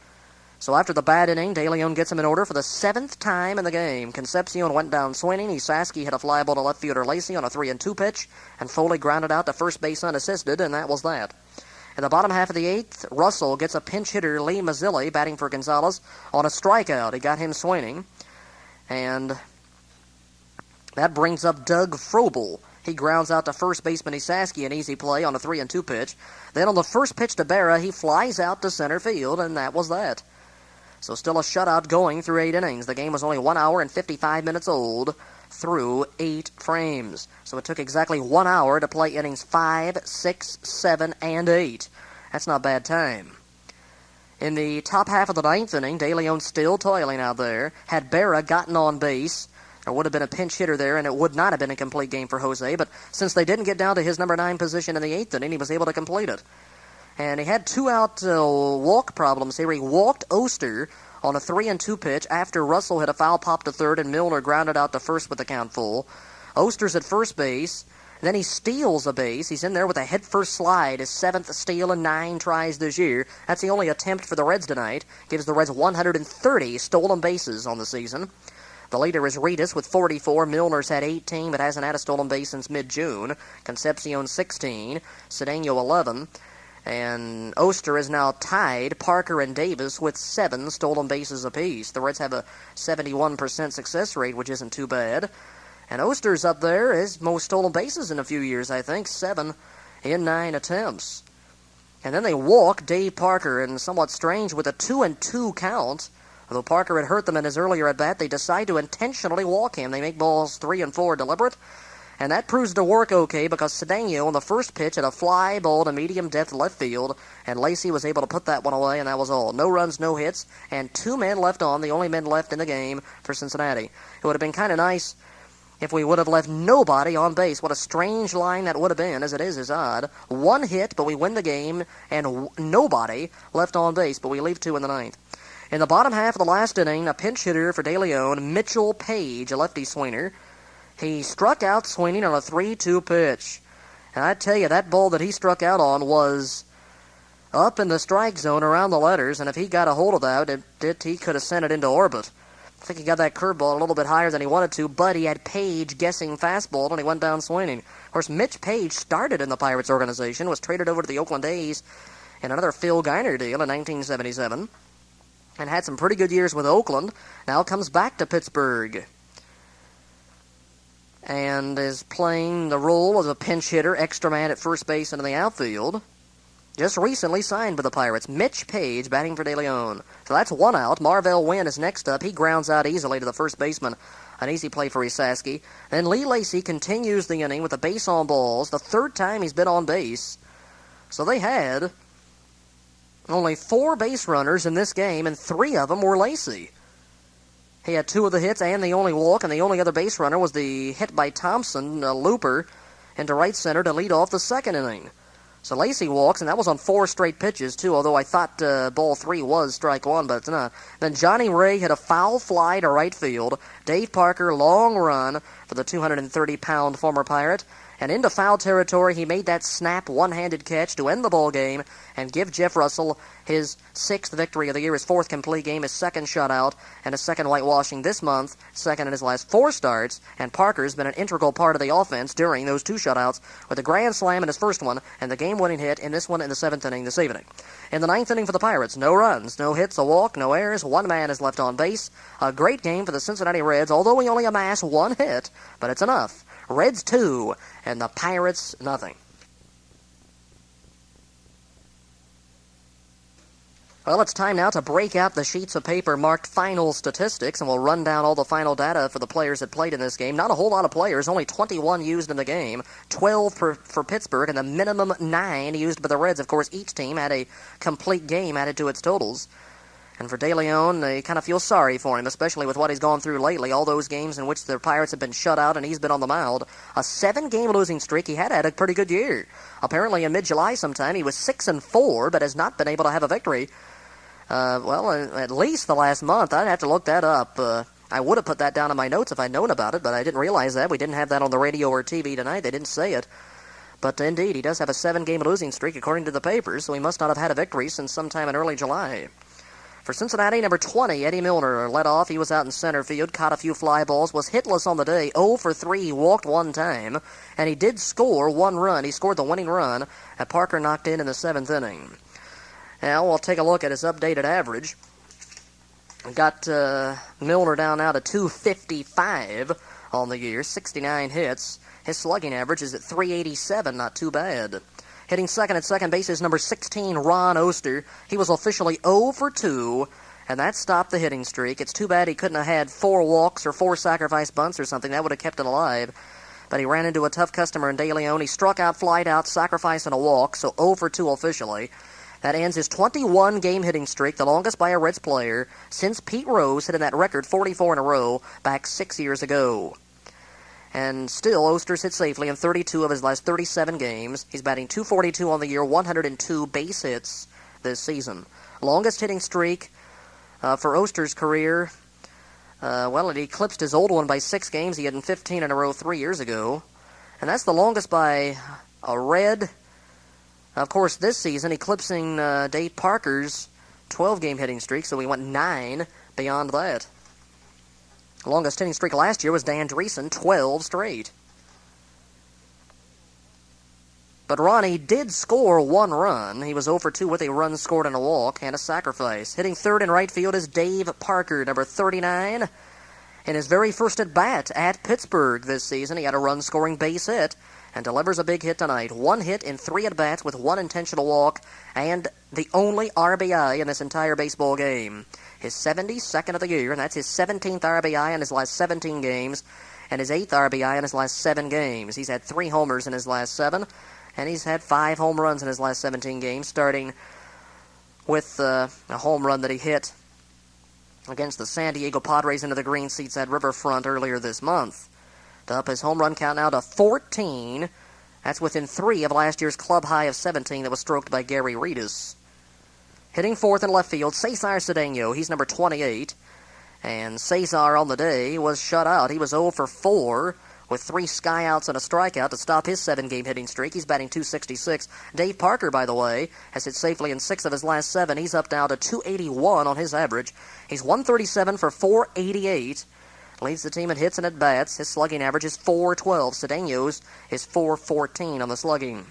So after the bad inning, De Leon gets him in order for the 7th time in the game. Concepcion went down swinging. Esaski hit a fly ball to left fielder Lacy on a 3-2 pitch, and Foley grounded out to first base unassisted, and that was that. In the bottom half of the 8th, Russell gets a pinch hitter, Lee Mazzilli, batting for Gonzalez, on a strikeout. He got him swinging, and that brings up Doug Frobel. He grounds out to first baseman Esaski, an easy play on a 3-2 pitch. Then on the first pitch to Berra, he flies out to center field, and that was that. So still a shutout going through 8 innings. The game was only 1 hour and 55 minutes old through 8 frames. So it took exactly 1 hour to play innings 5, 6, 7, and 8. That's not bad time. In the top half of the 9th inning, De Leon still toiling out there. Had Berra gotten on base, there would have been a pinch hitter there, and it would not have been a complete game for Jose. But since they didn't get down to his number 9 position in the 8th inning, he was able to complete it. And he had 2-out walk problems here. He walked Oster on a 3-2 pitch after Russell hit a foul pop to third and Milner grounded out to first with the count full. Oster's at first base. Then he steals a base. He's in there with a head-first slide, his 7th steal in 9 tries this year. That's the only attempt for the Reds tonight. Gives the Reds 130 stolen bases on the season. The leader is Reedus with 44. Milner's had 18 but hasn't had a stolen base since mid-June. Concepcion 16. Cedeno 11. And Oster is now tied Parker and Davis with 7 stolen bases apiece. The Reds have a 71% success rate, which isn't too bad. And Oster's up there, his most stolen bases in a few years, I think. 7 in 9 attempts. And then they walk Dave Parker, and somewhat strange with a 2-2 count. Although Parker had hurt them in his earlier at-bat, they decide to intentionally walk him. They make balls 3 and 4 deliberate. And that proves to work okay because Cedeno on the first pitch had a fly ball to medium depth left field, and Lacy was able to put that one away, and that was all. No runs, no hits, and 2 men left on, the only men left in the game for Cincinnati. It would have been kind of nice if we would have left nobody on base. What a strange line that would have been, as it is odd. 1 hit, but we win the game, and nobody left on base, but we leave 2 in the 9th. In the bottom half of the last inning, a pinch hitter for De Leon, Mitchell Page, a lefty swinger. He struck out swinging on a 3-2 pitch. And I tell you, that ball that he struck out on was up in the strike zone around the letters, and if he got a hold of that, he could have sent it into orbit. I think he got that curveball a little bit higher than he wanted to, but he had Page guessing fastball, and he went down swinging. Of course, Mitch Page started in the Pirates organization, was traded over to the Oakland A's in another Phil Geiner deal in 1977, and had some pretty good years with Oakland. Now comes back to Pittsburgh and is playing the role of a pinch hitter, extra man at first base and in the outfield. Just recently signed by the Pirates. Mitch Page batting for De Leon. So that's 1 out. Marvell Wynn is next up. He grounds out easily to the first baseman. An easy play for Esaski. Then Lee Lacy continues the inning with a base on balls. The 3rd time he's been on base. So they had only 4 base runners in this game, and 3 of them were Lacy. He had 2 of the hits and the only walk, and the only other base runner was the hit by Thompson, a looper, into right center to lead off the 2nd inning. So Lacy walks, and that was on 4 straight pitches, too, although I thought ball 3 was strike 1, but it's not. Then Johnny Ray hit a foul fly to right field. Dave Parker, long run for the 230-pound former Pirate. And into foul territory, he made that snap one-handed catch to end the ball game and give Jeff Russell his 6th victory of the year, his 4th complete game, his 2nd shutout, and his 2nd whitewashing this month, 2nd in his last 4 starts. And Parker's been an integral part of the offense during those 2 shutouts with a grand slam in his first one and the game-winning hit in this one in the 7th inning this evening. In the 9th inning for the Pirates, no runs, no hits, a walk, no errors, 1 man is left on base. A great game for the Cincinnati Reds, although we only amass 1 hit, but it's enough. Reds 2, and the Pirates nothing. Well, it's time now to break out the sheets of paper marked final statistics, and we'll run down all the final data for the players that played in this game. Not a whole lot of players, only 21 used in the game, 12 for Pittsburgh, and the minimum 9 used by the Reds. Of course, each team had a complete game added to its totals. And for De Leon, they kind of feel sorry for him, especially with what he's gone through lately. All those games in which the Pirates have been shut out and he's been on the mound. A 7-game losing streak. He had a pretty good year. Apparently in mid-July sometime he was 6-4, but has not been able to have a victory. At least the last month. I'd have to look that up. I would have put that down in my notes if I'd known about it, but I didn't realize that. We didn't have that on the radio or TV tonight. They didn't say it. But indeed, he does have a 7-game losing streak according to the papers, so he must not have had a victory since sometime in early July. For Cincinnati, number 20, Eddie Milner led off. He was out in center field, caught a few fly balls, was hitless on the day, 0 for 3, he walked one time, and he did score 1 run. He scored the winning run that Parker knocked in the 7th inning. Now we'll take a look at his updated average. We got Milner down now to 255 on the year, 69 hits. His slugging average is at 387, not too bad. Hitting second at second base is number 16, Ron Oster. He was officially 0 for 2, and that stopped the hitting streak. It's too bad he couldn't have had 4 walks or 4 sacrifice bunts or something. That would have kept it alive. But he ran into a tough customer in De Leon. He struck out, flied out, sacrifice, and a walk, so 0 for 2 officially. That ends his 21-game hitting streak, the longest by a Reds player since Pete Rose hitting that record 44 in a row back 6 years ago. And still, Oster's hit safely in 32 of his last 37 games. He's batting .242 on the year, 102 base hits this season. Longest hitting streak for Oster's career. It eclipsed his old one by 6 games. He had in 15 in a row 3 years ago. And that's the longest by a Red. Of course, this season, eclipsing Dave Parker's 12-game hitting streak, so we went 9 beyond that. The longest hitting streak last year was Dan Dreesen, 12 straight. But Ronnie did score 1 run. He was 0 for 2 with a run scored and a walk and a sacrifice. Hitting third and right field is Dave Parker, number 39. In his very first at-bat at Pittsburgh this season, he had a run-scoring base hit and delivers a big hit tonight. 1 hit in 3 at-bats with 1 intentional walk and the only RBI in this entire baseball game. His 72nd of the year, and that's his 17th RBI in his last 17 games, and his 8th RBI in his last 7 games. He's had 3 homers in his last 7, and he's had 5 home runs in his last 17 games, starting with a home run that he hit against the San Diego Padres into the green seats at Riverfront earlier this month. To up his home run count now to 14. That's within 3 of last year's club high of 17 that was stroked by Gary Reedus. Hitting fourth and left field, Cesar Cedeno. He's number 28. And Cesar on the day was shut out. He was 0 for 4 with 3 skyouts and a strikeout to stop his 7-game hitting streak. He's batting .266. Dave Parker, by the way, has hit safely in 6 of his last 7. He's up now to .281 on his average. He's 137 for .488. Leads the team in hits and at-bats. His slugging average is .412. Cedeno's is .414 on the slugging.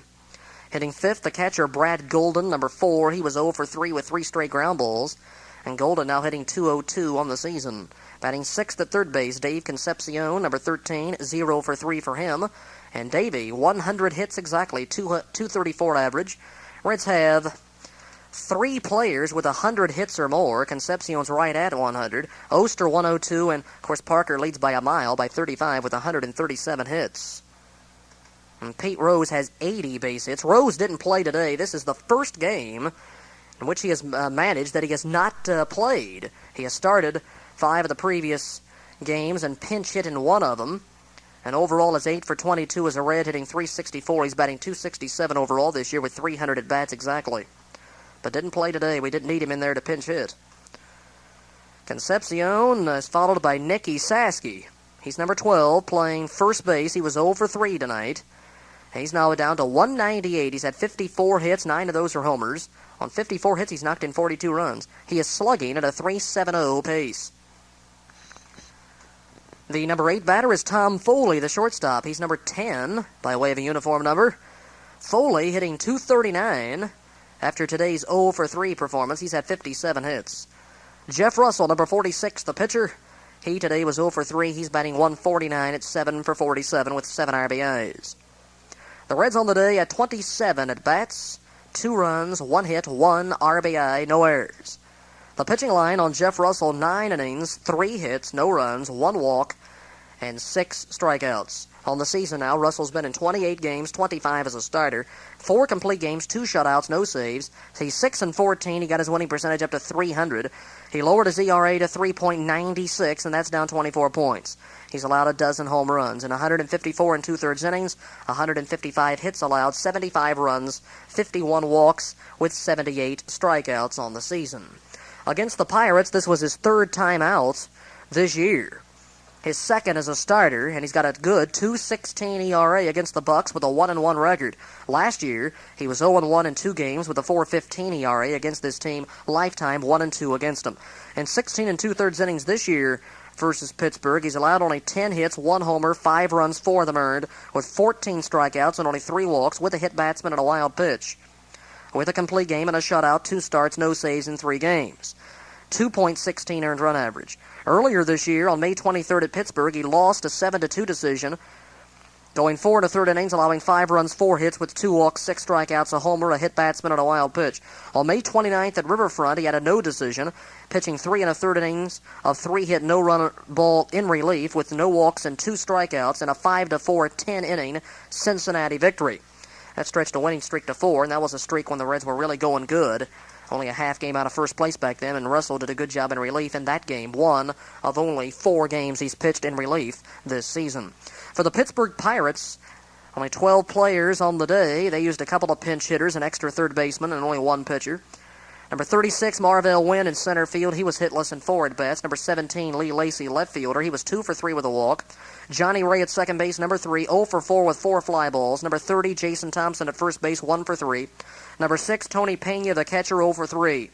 Hitting fifth, the catcher Brad Golden, number 4. He was 0 for 3 with 3 straight ground balls. And Golden now hitting .202 on the season. Batting sixth at third base, Dave Concepcion, number 13, 0 for 3 for him. And Davey, 100 hits exactly, 234 average. Reds have 3 players with 100 hits or more. Concepcion's right at 100. Oster 102, and of course Parker leads by a mile by 35 with 137 hits. And Pete Rose has 80 base hits. Rose didn't play today. This is the first game in which he has managed that he has not played. He has started 5 of the previous games and pinch hit in 1 of them. And overall is 8 for 22 as a Red, hitting .364. He's batting .267 overall this year with 300 at-bats exactly. But didn't play today. We didn't need him in there to pinch hit. Concepcion is followed by Nicky Saski. He's number 12, playing first base. He was 0 for 3 tonight. He's now down to 198. He's had 54 hits, 9 of those are homers. On 54 hits, he's knocked in 42 runs. He is slugging at a .370 pace. The number 8 batter is Tom Foley, the shortstop. He's number 10 by way of a uniform number. Foley hitting .239 after today's 0 for 3 performance. He's had 57 hits. Jeff Russell, number 46, the pitcher. He today was 0 for 3. He's batting .149 at 7 for 47 with 7 RBIs. The Reds on the day at 27 at-bats, 2 runs, 1 hit, 1 RBI, no errors. The pitching line on Jeff Russell, 9 innings, 3 hits, no runs, 1 walk, and 6 strikeouts. On the season now, Russell's been in 28 games, 25 as a starter, 4 complete games, 2 shutouts, no saves. He's 6-14. He got his winning percentage up to 300. He lowered his ERA to 3.96, and that's down 24 points. He's allowed a dozen home runs in 154 and 2/3 innings, 155 hits allowed, 75 runs, 51 walks, with 78 strikeouts on the season. Against the Pirates, this was his 3rd time out this year. His 2nd as a starter, and he's got a good 2.16 ERA against the Bucks with a 1-1 record. Last year, he was 0-1 in 2 games with a 4.15 ERA against this team. Lifetime 1-2 against them. In 16 and 2/3 innings this year versus Pittsburgh, he's allowed only 10 hits, 1 homer, 5 runs, 4 of them earned, with 14 strikeouts and only 3 walks, with a hit batsman and a wild pitch. With a complete game and a shutout, 2 starts, no saves in 3 games. 2.16 earned run average. Earlier this year, on May 23rd at Pittsburgh, he lost a 7-2 decision, going 4 1/3 innings, allowing 5 runs, 4 hits with 2 walks, 6 strikeouts, a homer, a hit batsman, and a wild pitch. On May 29th at Riverfront, he had a no decision, pitching 3 1/3 innings of 3-hit, no-run ball in relief with no walks and 2 strikeouts, and a 5-4 10-inning Cincinnati victory. That stretched a winning streak to 4, and that was a streak when the Reds were really going good. Only a half game out of first place back then, and Russell did a good job in relief in that game, 1 of only 4 games he's pitched in relief this season. For the Pittsburgh Pirates, only 12 players on the day. They used a couple of pinch hitters, an extra third baseman, and only 1 pitcher. Number 36, Marvell Wynn in center field. He was hitless in 4 at-bats. Number 17, Lee Lacy, left fielder. He was 2 for 3 with a walk. Johnny Ray at second base. Number 3, 0 for 4 with 4 fly balls. Number 30, Jason Thompson at first base, 1 for 3. Number 6, Tony Pena, the catcher, 0 for 3.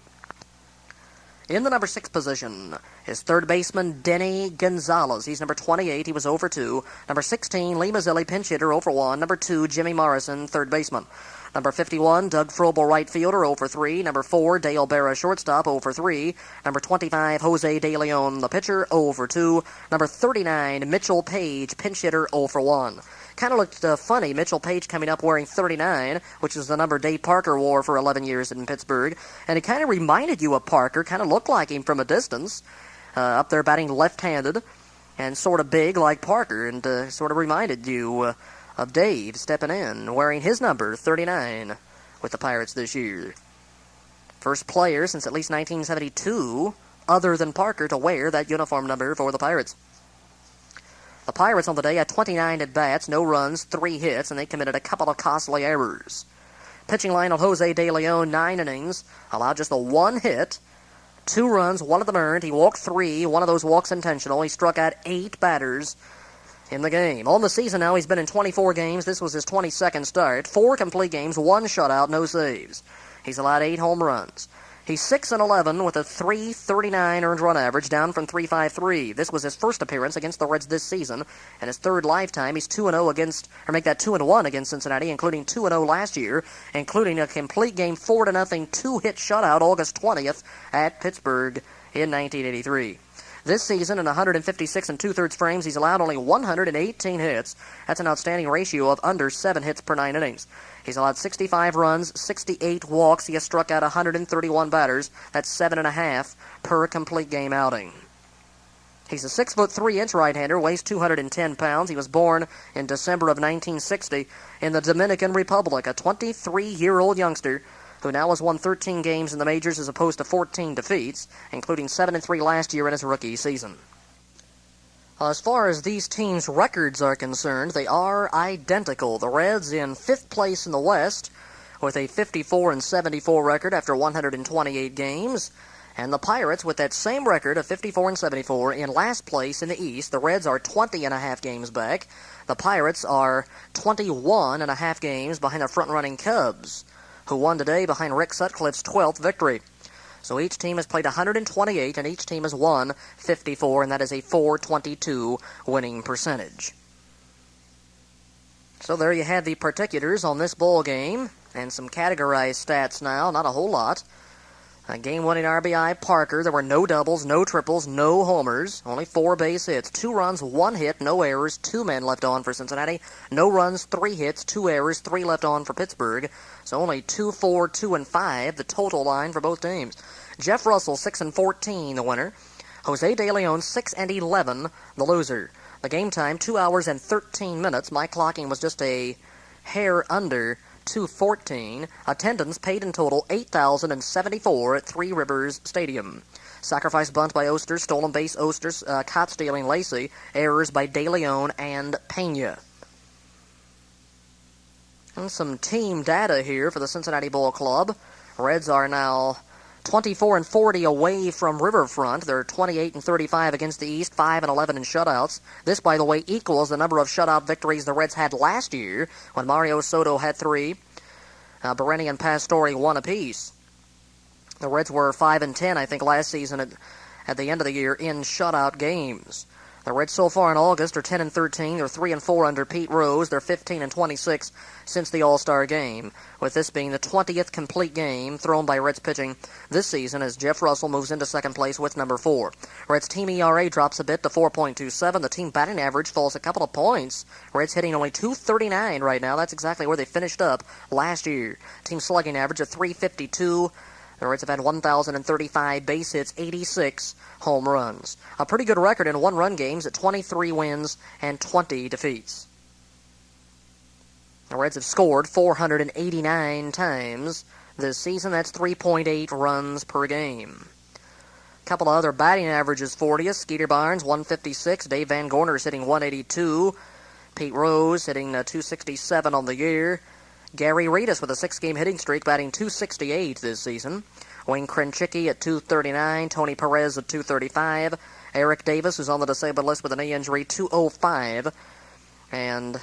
In the number 6 position is third baseman Denny Gonzalez. He's number 28. He was 0 for 2. Number 16, Lee Mazzilli, pinch hitter, 0 for 1. Number 2, Jimmy Morrison, third baseman. Number 51, Doug Frobel, right fielder, 0 for 3. Number 4, Dale Berra, shortstop, 0 for 3. Number 25, Jose De Leon, the pitcher, 0 for 2. Number 39, Mitchell Page, pinch hitter, 0 for 1. Kind of looked funny, Mitchell Page coming up wearing 39, which is the number Dave Parker wore for 11 years in Pittsburgh. And it kind of reminded you of Parker, kind of looked like him from a distance, up there batting left-handed and sort of big like Parker, and sort of reminded you of Dave stepping in, wearing his number, 39, with the Pirates this year. First player since at least 1972, other than Parker, to wear that uniform number for the Pirates. The Pirates on the day had 29 at-bats, no runs, 3 hits, and they committed a couple of costly errors. Pitching line on Jose De Leon, 9 innings, allowed just the 1 hit, 2 runs, 1 of them earned. He walked 3, 1 of those walks intentional. He struck out 8 batters in the game. On the season now, he's been in 24 games. This was his 22nd start. 4 complete games, 1 shutout, no saves. He's allowed 8 home runs. He's 6-11 with a 3.39 earned run average, down from 3.53. This was his first appearance against the Reds this season, and his 3rd lifetime. He's 2-0 against, or make that 2-1 against Cincinnati, including 2-0 last year, including a complete game 4-0 2-hit shutout August 20th at Pittsburgh in 1983. This season, in 156 and 2/3 frames, he's allowed only 118 hits. That's an outstanding ratio of under 7 hits per 9 innings. He's allowed 65 runs, 68 walks. He has struck out 131 batters. That's 7.5 per complete game outing. He's a 6'3" right-hander, weighs 210 pounds. He was born in December of 1960 in the Dominican Republic, a 23-year-old youngster who now has won 13 games in the majors as opposed to 14 defeats, including 7-3 last year in his rookie season. As far as these teams' records are concerned, they are identical. The Reds in 5th place in the West with a 54-74 record after 128 games, and the Pirates with that same record of 54-74 in last place in the East. The Reds are 20.5 games back. The Pirates are 21.5 games behind their front-running Cubs, who won today behind Rick Sutcliffe's 12th victory. So each team has played 128, and each team has won 54, and that is a .422 winning percentage. So there you have the particulars on this ball game, and some categorized stats now, not a whole lot. A game-winning RBI, Parker. There were no doubles, no triples, no homers. Only 4 base hits. 2 runs, 1 hit, no errors. 2 men left on for Cincinnati. No runs, 3 hits, 2 errors, 3 left on for Pittsburgh. So only 2, 4, 2, and 5, the total line for both teams. Jeff Russell, 6 and 14, the winner. Jose De Leon, 6 and 11, the loser. The game time, 2 hours and 13 minutes. My clocking was just a hair under 2:14. Attendance paid in total $8,074 at Three Rivers Stadium. Sacrifice bunt by Oster, stolen base Oster, caught stealing Lacey, errors by De Leon and Pena. And some team data here for the Cincinnati Ball Club. Reds are now 24 and 40 away from Riverfront. They're 28 and 35 against the East, 5 and 11 in shutouts. This, by the way, equals the number of shutout victories the Reds had last year when Mario Soto had 3. Bereni and Pastore 1 apiece. The Reds were 5 and 10, I think, last season at the end of the year in shutout games. The Reds so far in August are 10 and 13. They're 3 and 4 under Pete Rose. They're 15 and 26 since the All-Star game, with this being the 20th complete game thrown by Reds pitching this season as Jeff Russell moves into second place with number 4. Reds team ERA drops a bit to 4.27. The team batting average falls a couple of points. Reds hitting only .239 right now. That's exactly where they finished up last year. Team slugging average of .352. The Reds have had 1,035 base hits, 86 home runs. A pretty good record in one-run games at 23 wins and 20 defeats. The Reds have scored 489 times this season. That's 3.8 runs per game. A couple of other batting averages for you. Skeeter Barnes, 156. Dave Van Gorner is hitting 182. Pete Rose hitting 267 on the year. Gary Reedus with a 6-game hitting streak, batting .268 this season. Wayne Krenchicki at .239. Tony Perez at .235. Eric Davis, who's on the disabled list with a knee injury, .205. And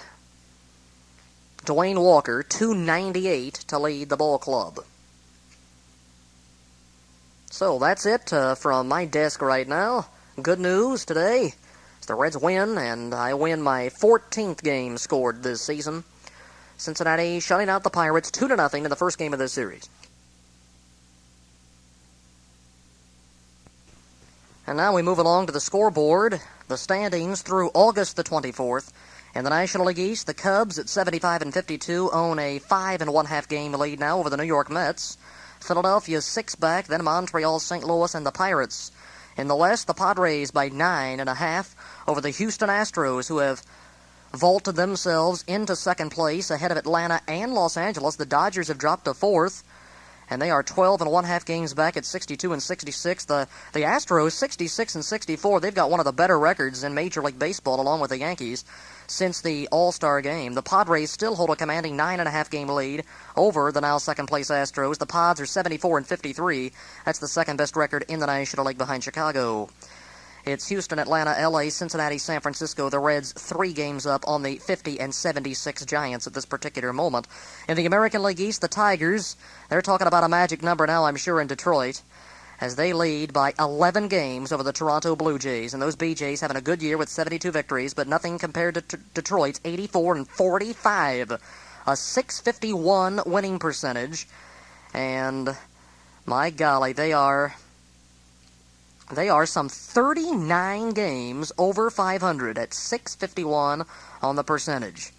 Dwayne Walker, .298 to lead the ball club. So that's it from my desk right now. Good news today. The Reds win, and I win my 14th game scored this season. Cincinnati shutting out the Pirates 2-0 in the first game of this series. And now we move along to the scoreboard. The standings through August the 24th. In the National League East, the Cubs at 75 and 52 own a 5.5 game lead now over the New York Mets. Philadelphia's 6 back, then Montreal, St. Louis, and the Pirates. In the West, the Padres by 9.5 over the Houston Astros, who have vaulted themselves into second place ahead of Atlanta and Los Angeles. The Dodgers have dropped to 4th, and they are 12.5 games back at 62 and 66. The Astros, 66 and 64. They've got one of the better records in Major League Baseball, along with the Yankees, since the All-Star game. The Padres still hold a commanding 9.5 game lead over the now second-place Astros. The Pods are 74 and 53. That's the second-best record in the National League behind Chicago. It's Houston, Atlanta, L.A., Cincinnati, San Francisco. The Reds 3 games up on the 50 and 76 Giants at this particular moment. In the American League East, the Tigers, they're talking about a magic number now, I'm sure, in Detroit, as they lead by 11 games over the Toronto Blue Jays. And those BJs having a good year with 72 victories, but nothing compared to Detroit's 84 and 45. A .651 winning percentage. And my golly, they are some 39 games over 500 at .651 on the percentage.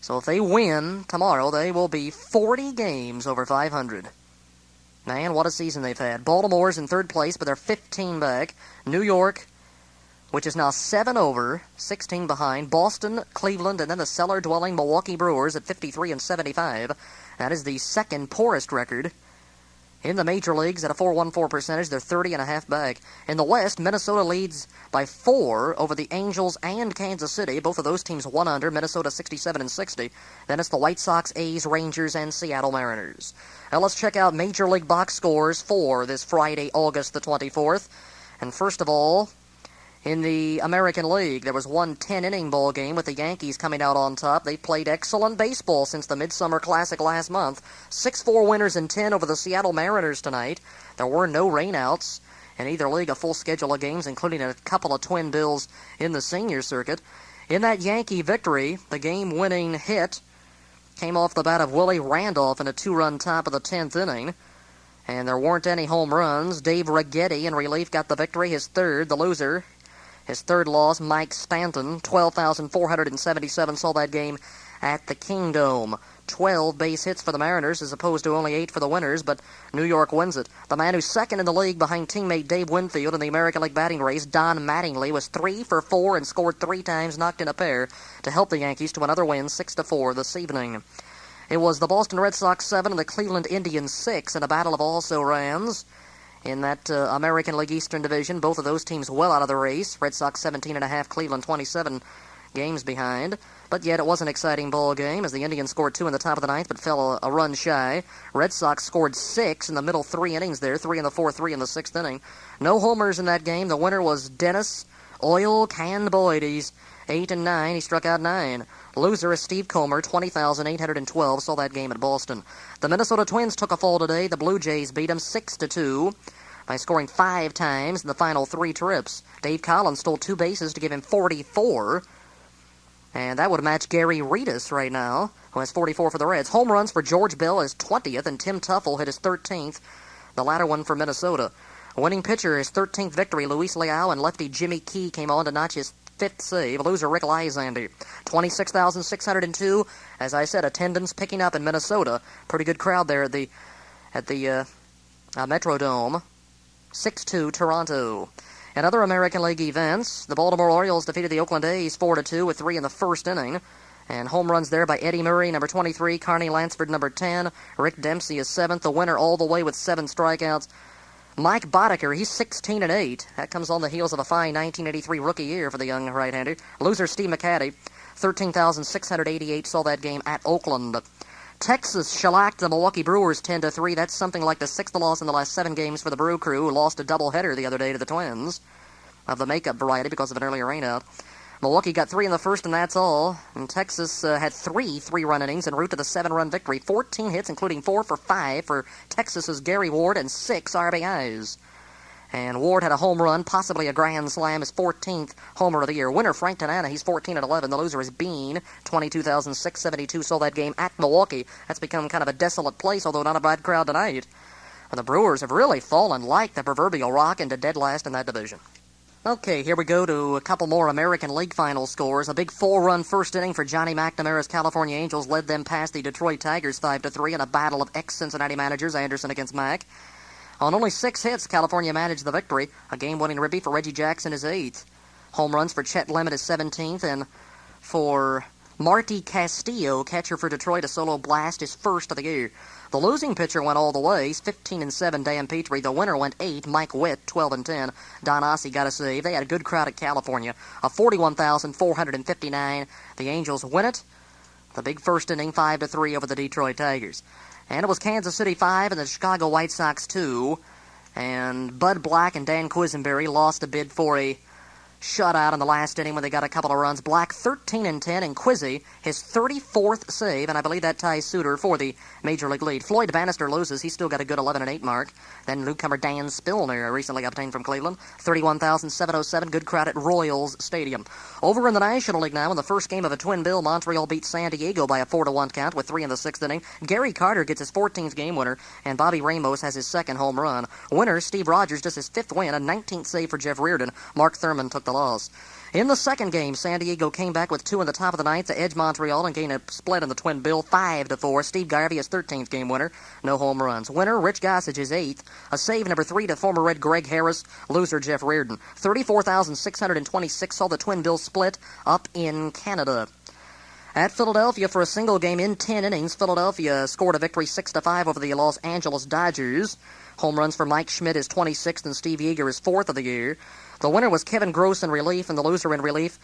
So if they win tomorrow, they will be 40 games over 500. Man, what a season they've had. Baltimore's in third place, but they're 15 back. New York, which is now 7 over, 16 behind. Boston, Cleveland, and then the cellar-dwelling Milwaukee Brewers at 53 and 75. That is the second poorest record in the major leagues at a .414 percentage. They're 30.5 back. In the West, Minnesota leads by 4 over the Angels and Kansas City. Both of those teams 1 under. Minnesota 67 and 60. Then it's the White Sox, A's, Rangers, and Seattle Mariners. Now let's check out Major League box scores for this Friday, August the 24th. And first of all, in the American League, there was one 10-inning ball game with the Yankees coming out on top. They played excellent baseball since the Midsummer Classic last month. 6-4 winners in 10 over the Seattle Mariners tonight. There were no rainouts in either league, a full schedule of games, including a couple of twin bills in the senior circuit. In that Yankee victory, the game-winning hit came off the bat of Willie Randolph in a 2-run top of the 10th inning. And there weren't any home runs. Dave Righetti in relief got the victory, his third. The loser, his third loss, Mike Stanton, 12,477 saw that game at the Kingdome. 12 base hits for the Mariners as opposed to only 8 for the Winners, but New York wins it. The man who's second in the league behind teammate Dave Winfield in the American League batting race, Don Mattingly, was 3 for 4 and scored 3 times, knocked in a pair to help the Yankees to another win 6-4 this evening. It was the Boston Red Sox 7 and the Cleveland Indians 6 in a battle of also-rans in that American League Eastern Division. Both of those teams well out of the race. Red Sox 17.5, Cleveland 27 games behind. But yet it was an exciting ball game as the Indians scored 2 in the top of the ninth but fell a run shy. Red Sox scored 6 in the middle 3 innings there, 3 in the fourth, 3 in the sixth inning. No homers in that game. The winner was Dennis Oil Can Boyd. He's 8 and 9. He struck out 9. Loser is Steve Comer, 20,812. Saw that game at Boston. The Minnesota Twins took a fall today. The Blue Jays beat them 6-2 by scoring 5 times in the final 3 trips. Dave Collins stole 2 bases to give him 44. And that would match Gary Redus right now, who has 44 for the Reds. Home runs for George Bell is 20th, and Tim Tuffle hit his 13th, the latter one for Minnesota. Winning pitcher, his 13th victory, Luis Leal, and lefty Jimmy Key came on to notch his 5th save. Loser, Rick Lysander. 26,602. As I said, attendance picking up in Minnesota. Pretty good crowd there at the Metrodome. 6-2 Toronto. In other American League events, the Baltimore Orioles defeated the Oakland A's 4-2 with 3 in the first inning. And home runs there by Eddie Murray, number 23, Carney Lansford, number 10. Rick Dempsey is 7th, the winner all the way with 7 strikeouts. Mike Boddicker, he's 16 and 8. That comes on the heels of a fine 1983 rookie year for the young right-hander. Loser Steve McCaddy, 13,688 saw that game at Oakland. Texas shellacked the Milwaukee Brewers 10-3. That's something like the 6th loss in the last 7 games for the Brew Crew, who lost a doubleheader the other day to the Twins of the makeup variety because of an earlier rainout. Milwaukee got 3 in the first, and that's all. And Texas had 3 3-run innings en route to the 7-run victory. 14 hits, including 4 for 5 for Texas's Gary Ward, and 6 RBIs. And Ward had a home run, possibly a grand slam, his 14th homer of the year. Winner, Frank Tanana, he's 14 and 11. The loser is Bean, 22,672. Saw that game at Milwaukee. That's become kind of a desolate place, although not a bad crowd tonight. And the Brewers have really fallen like the proverbial rock into dead last in that division. Okay, here we go to a couple more American League final scores. A big 4-run first inning for Johnny McNamara's California Angels led them past the Detroit Tigers 5-3 in a battle of ex-Cincinnati managers, Anderson against Mack. On only 6 hits, California managed the victory. A game-winning ribby for Reggie Jackson is 8th. Home runs for Chet Lemon is 17th, and for Marty Castillo, catcher for Detroit, a solo blast is 1st of the year. The losing pitcher went all the way. He's 15 and 7, Dan Petrie. The winner went 8, Mike Witt, 12 and 10. Don Ossie got a save. They had a good crowd at California. 41,459. The Angels win it. The big first inning, 5-3 over the Detroit Tigers. And it was Kansas City 5 and the Chicago White Sox 2. And Bud Black and Dan Quisenberry lost a bid for a shutout in the last inning when they got a couple of runs. Black 13 and 10, and Quizzy his 34th save, and I believe that ties Suter for the Major League lead. Floyd Bannister loses. He's still got a good 11 and 8 mark. Then newcomer Dan Spillner, recently obtained from Cleveland, 31,707. Good crowd at Royals Stadium. Over in the National League now, in the first game of a twin bill, Montreal beat San Diego by a 4-1 count with 3 in the 6th inning. Gary Carter gets his 14th game winner, and Bobby Ramos has his 2nd home run. Winner Steve Rogers does his 5th win, a 19th save for Jeff Reardon. Mark Thurman took the loss. In the second game, San Diego came back with 2 in the top of the ninth to edge Montreal and gain a split in the twin bill, 5-4. Steve Garvey is 13th game winner. No home runs. Winner, Rich Gossage is 8th. A save number 3 to former Red Greg Harris. Loser, Jeff Reardon. 34,626 saw the twin bill split up in Canada. At Philadelphia for a single game in 10 innings, Philadelphia scored a victory 6-5 over the Los Angeles Dodgers. Home runs for Mike Schmidt is 26th and Steve Yeager is 4th of the year. The winner was Kevin Gross in relief, and the loser in relief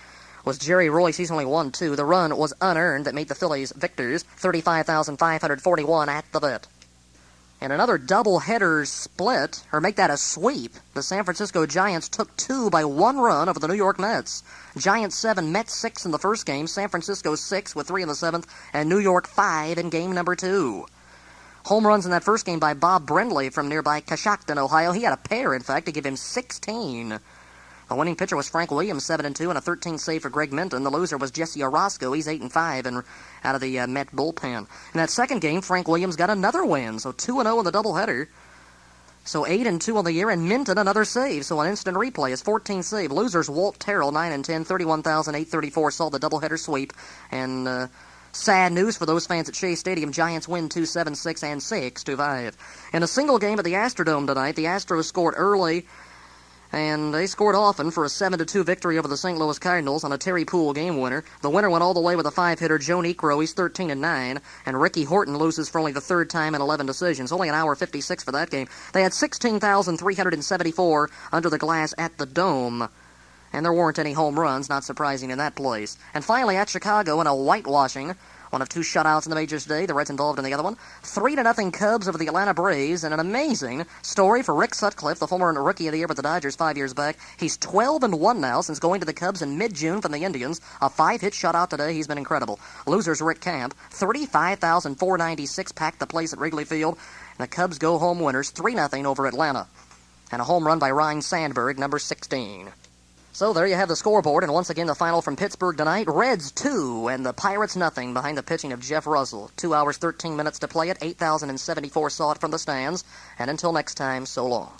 was Jerry Royce. He's only 1-2. The run was unearned that made the Phillies victors, 35,541 at the bet. In another doubleheader split, or make that a sweep, the San Francisco Giants took 2 by 1 run over the New York Mets. Giants 7, Mets 6 in the first game, San Francisco 6 with 3 in the 7th, and New York 5 in game number 2. Home runs in that first game by Bob Brindley from nearby Coshocton, Ohio. He had a pair, in fact, to give him 16. The winning pitcher was Frank Williams, 7-2, and a 13 save for Greg Minton. The loser was Jesse Orozco. He's 8-5 and out of the Met bullpen. In that second game, Frank Williams got another win, so 2-0 in the doubleheader. So 8-2 on the year, and Minton another save. So an instant replay is 14 save. Losers Walt Terrell 9-10, 31,834 saw the doubleheader sweep, and sad news for those fans at Shea Stadium. Giants win 2-7, 6, and 6-5. In a single game at the Astrodome tonight, the Astros scored early, and they scored often for a 7-2 victory over the St. Louis Cardinals on a Terry Poole game winner. The winner went all the way with a 5-hitter, Joe Niekro. He's 13-9, and Ricky Horton loses for only the third time in 11 decisions. Only an hour 56 for that game. They had 16,374 under the glass at the Dome, and there weren't any home runs, not surprising in that place. And finally at Chicago in a whitewashing, one of two shutouts in the majors today, the Reds involved in the other one. 3-0 Cubs over the Atlanta Braves, and an amazing story for Rick Sutcliffe, the former Rookie of the Year with the Dodgers 5 years back. He's 12-1 now since going to the Cubs in mid-June from the Indians. A 5-hit shutout today. He's been incredible. Losers Rick Camp, 35,496 packed the place at Wrigley Field. And the Cubs go home winners 3-0 over Atlanta. And a home run by Ryne Sandberg, number 16. So there you have the scoreboard, and once again the final from Pittsburgh tonight. Reds 2 and the Pirates nothing behind the pitching of Jeff Russell. 2 hours, 13 minutes to play it. 8,074 saw it from the stands. And until next time, so long.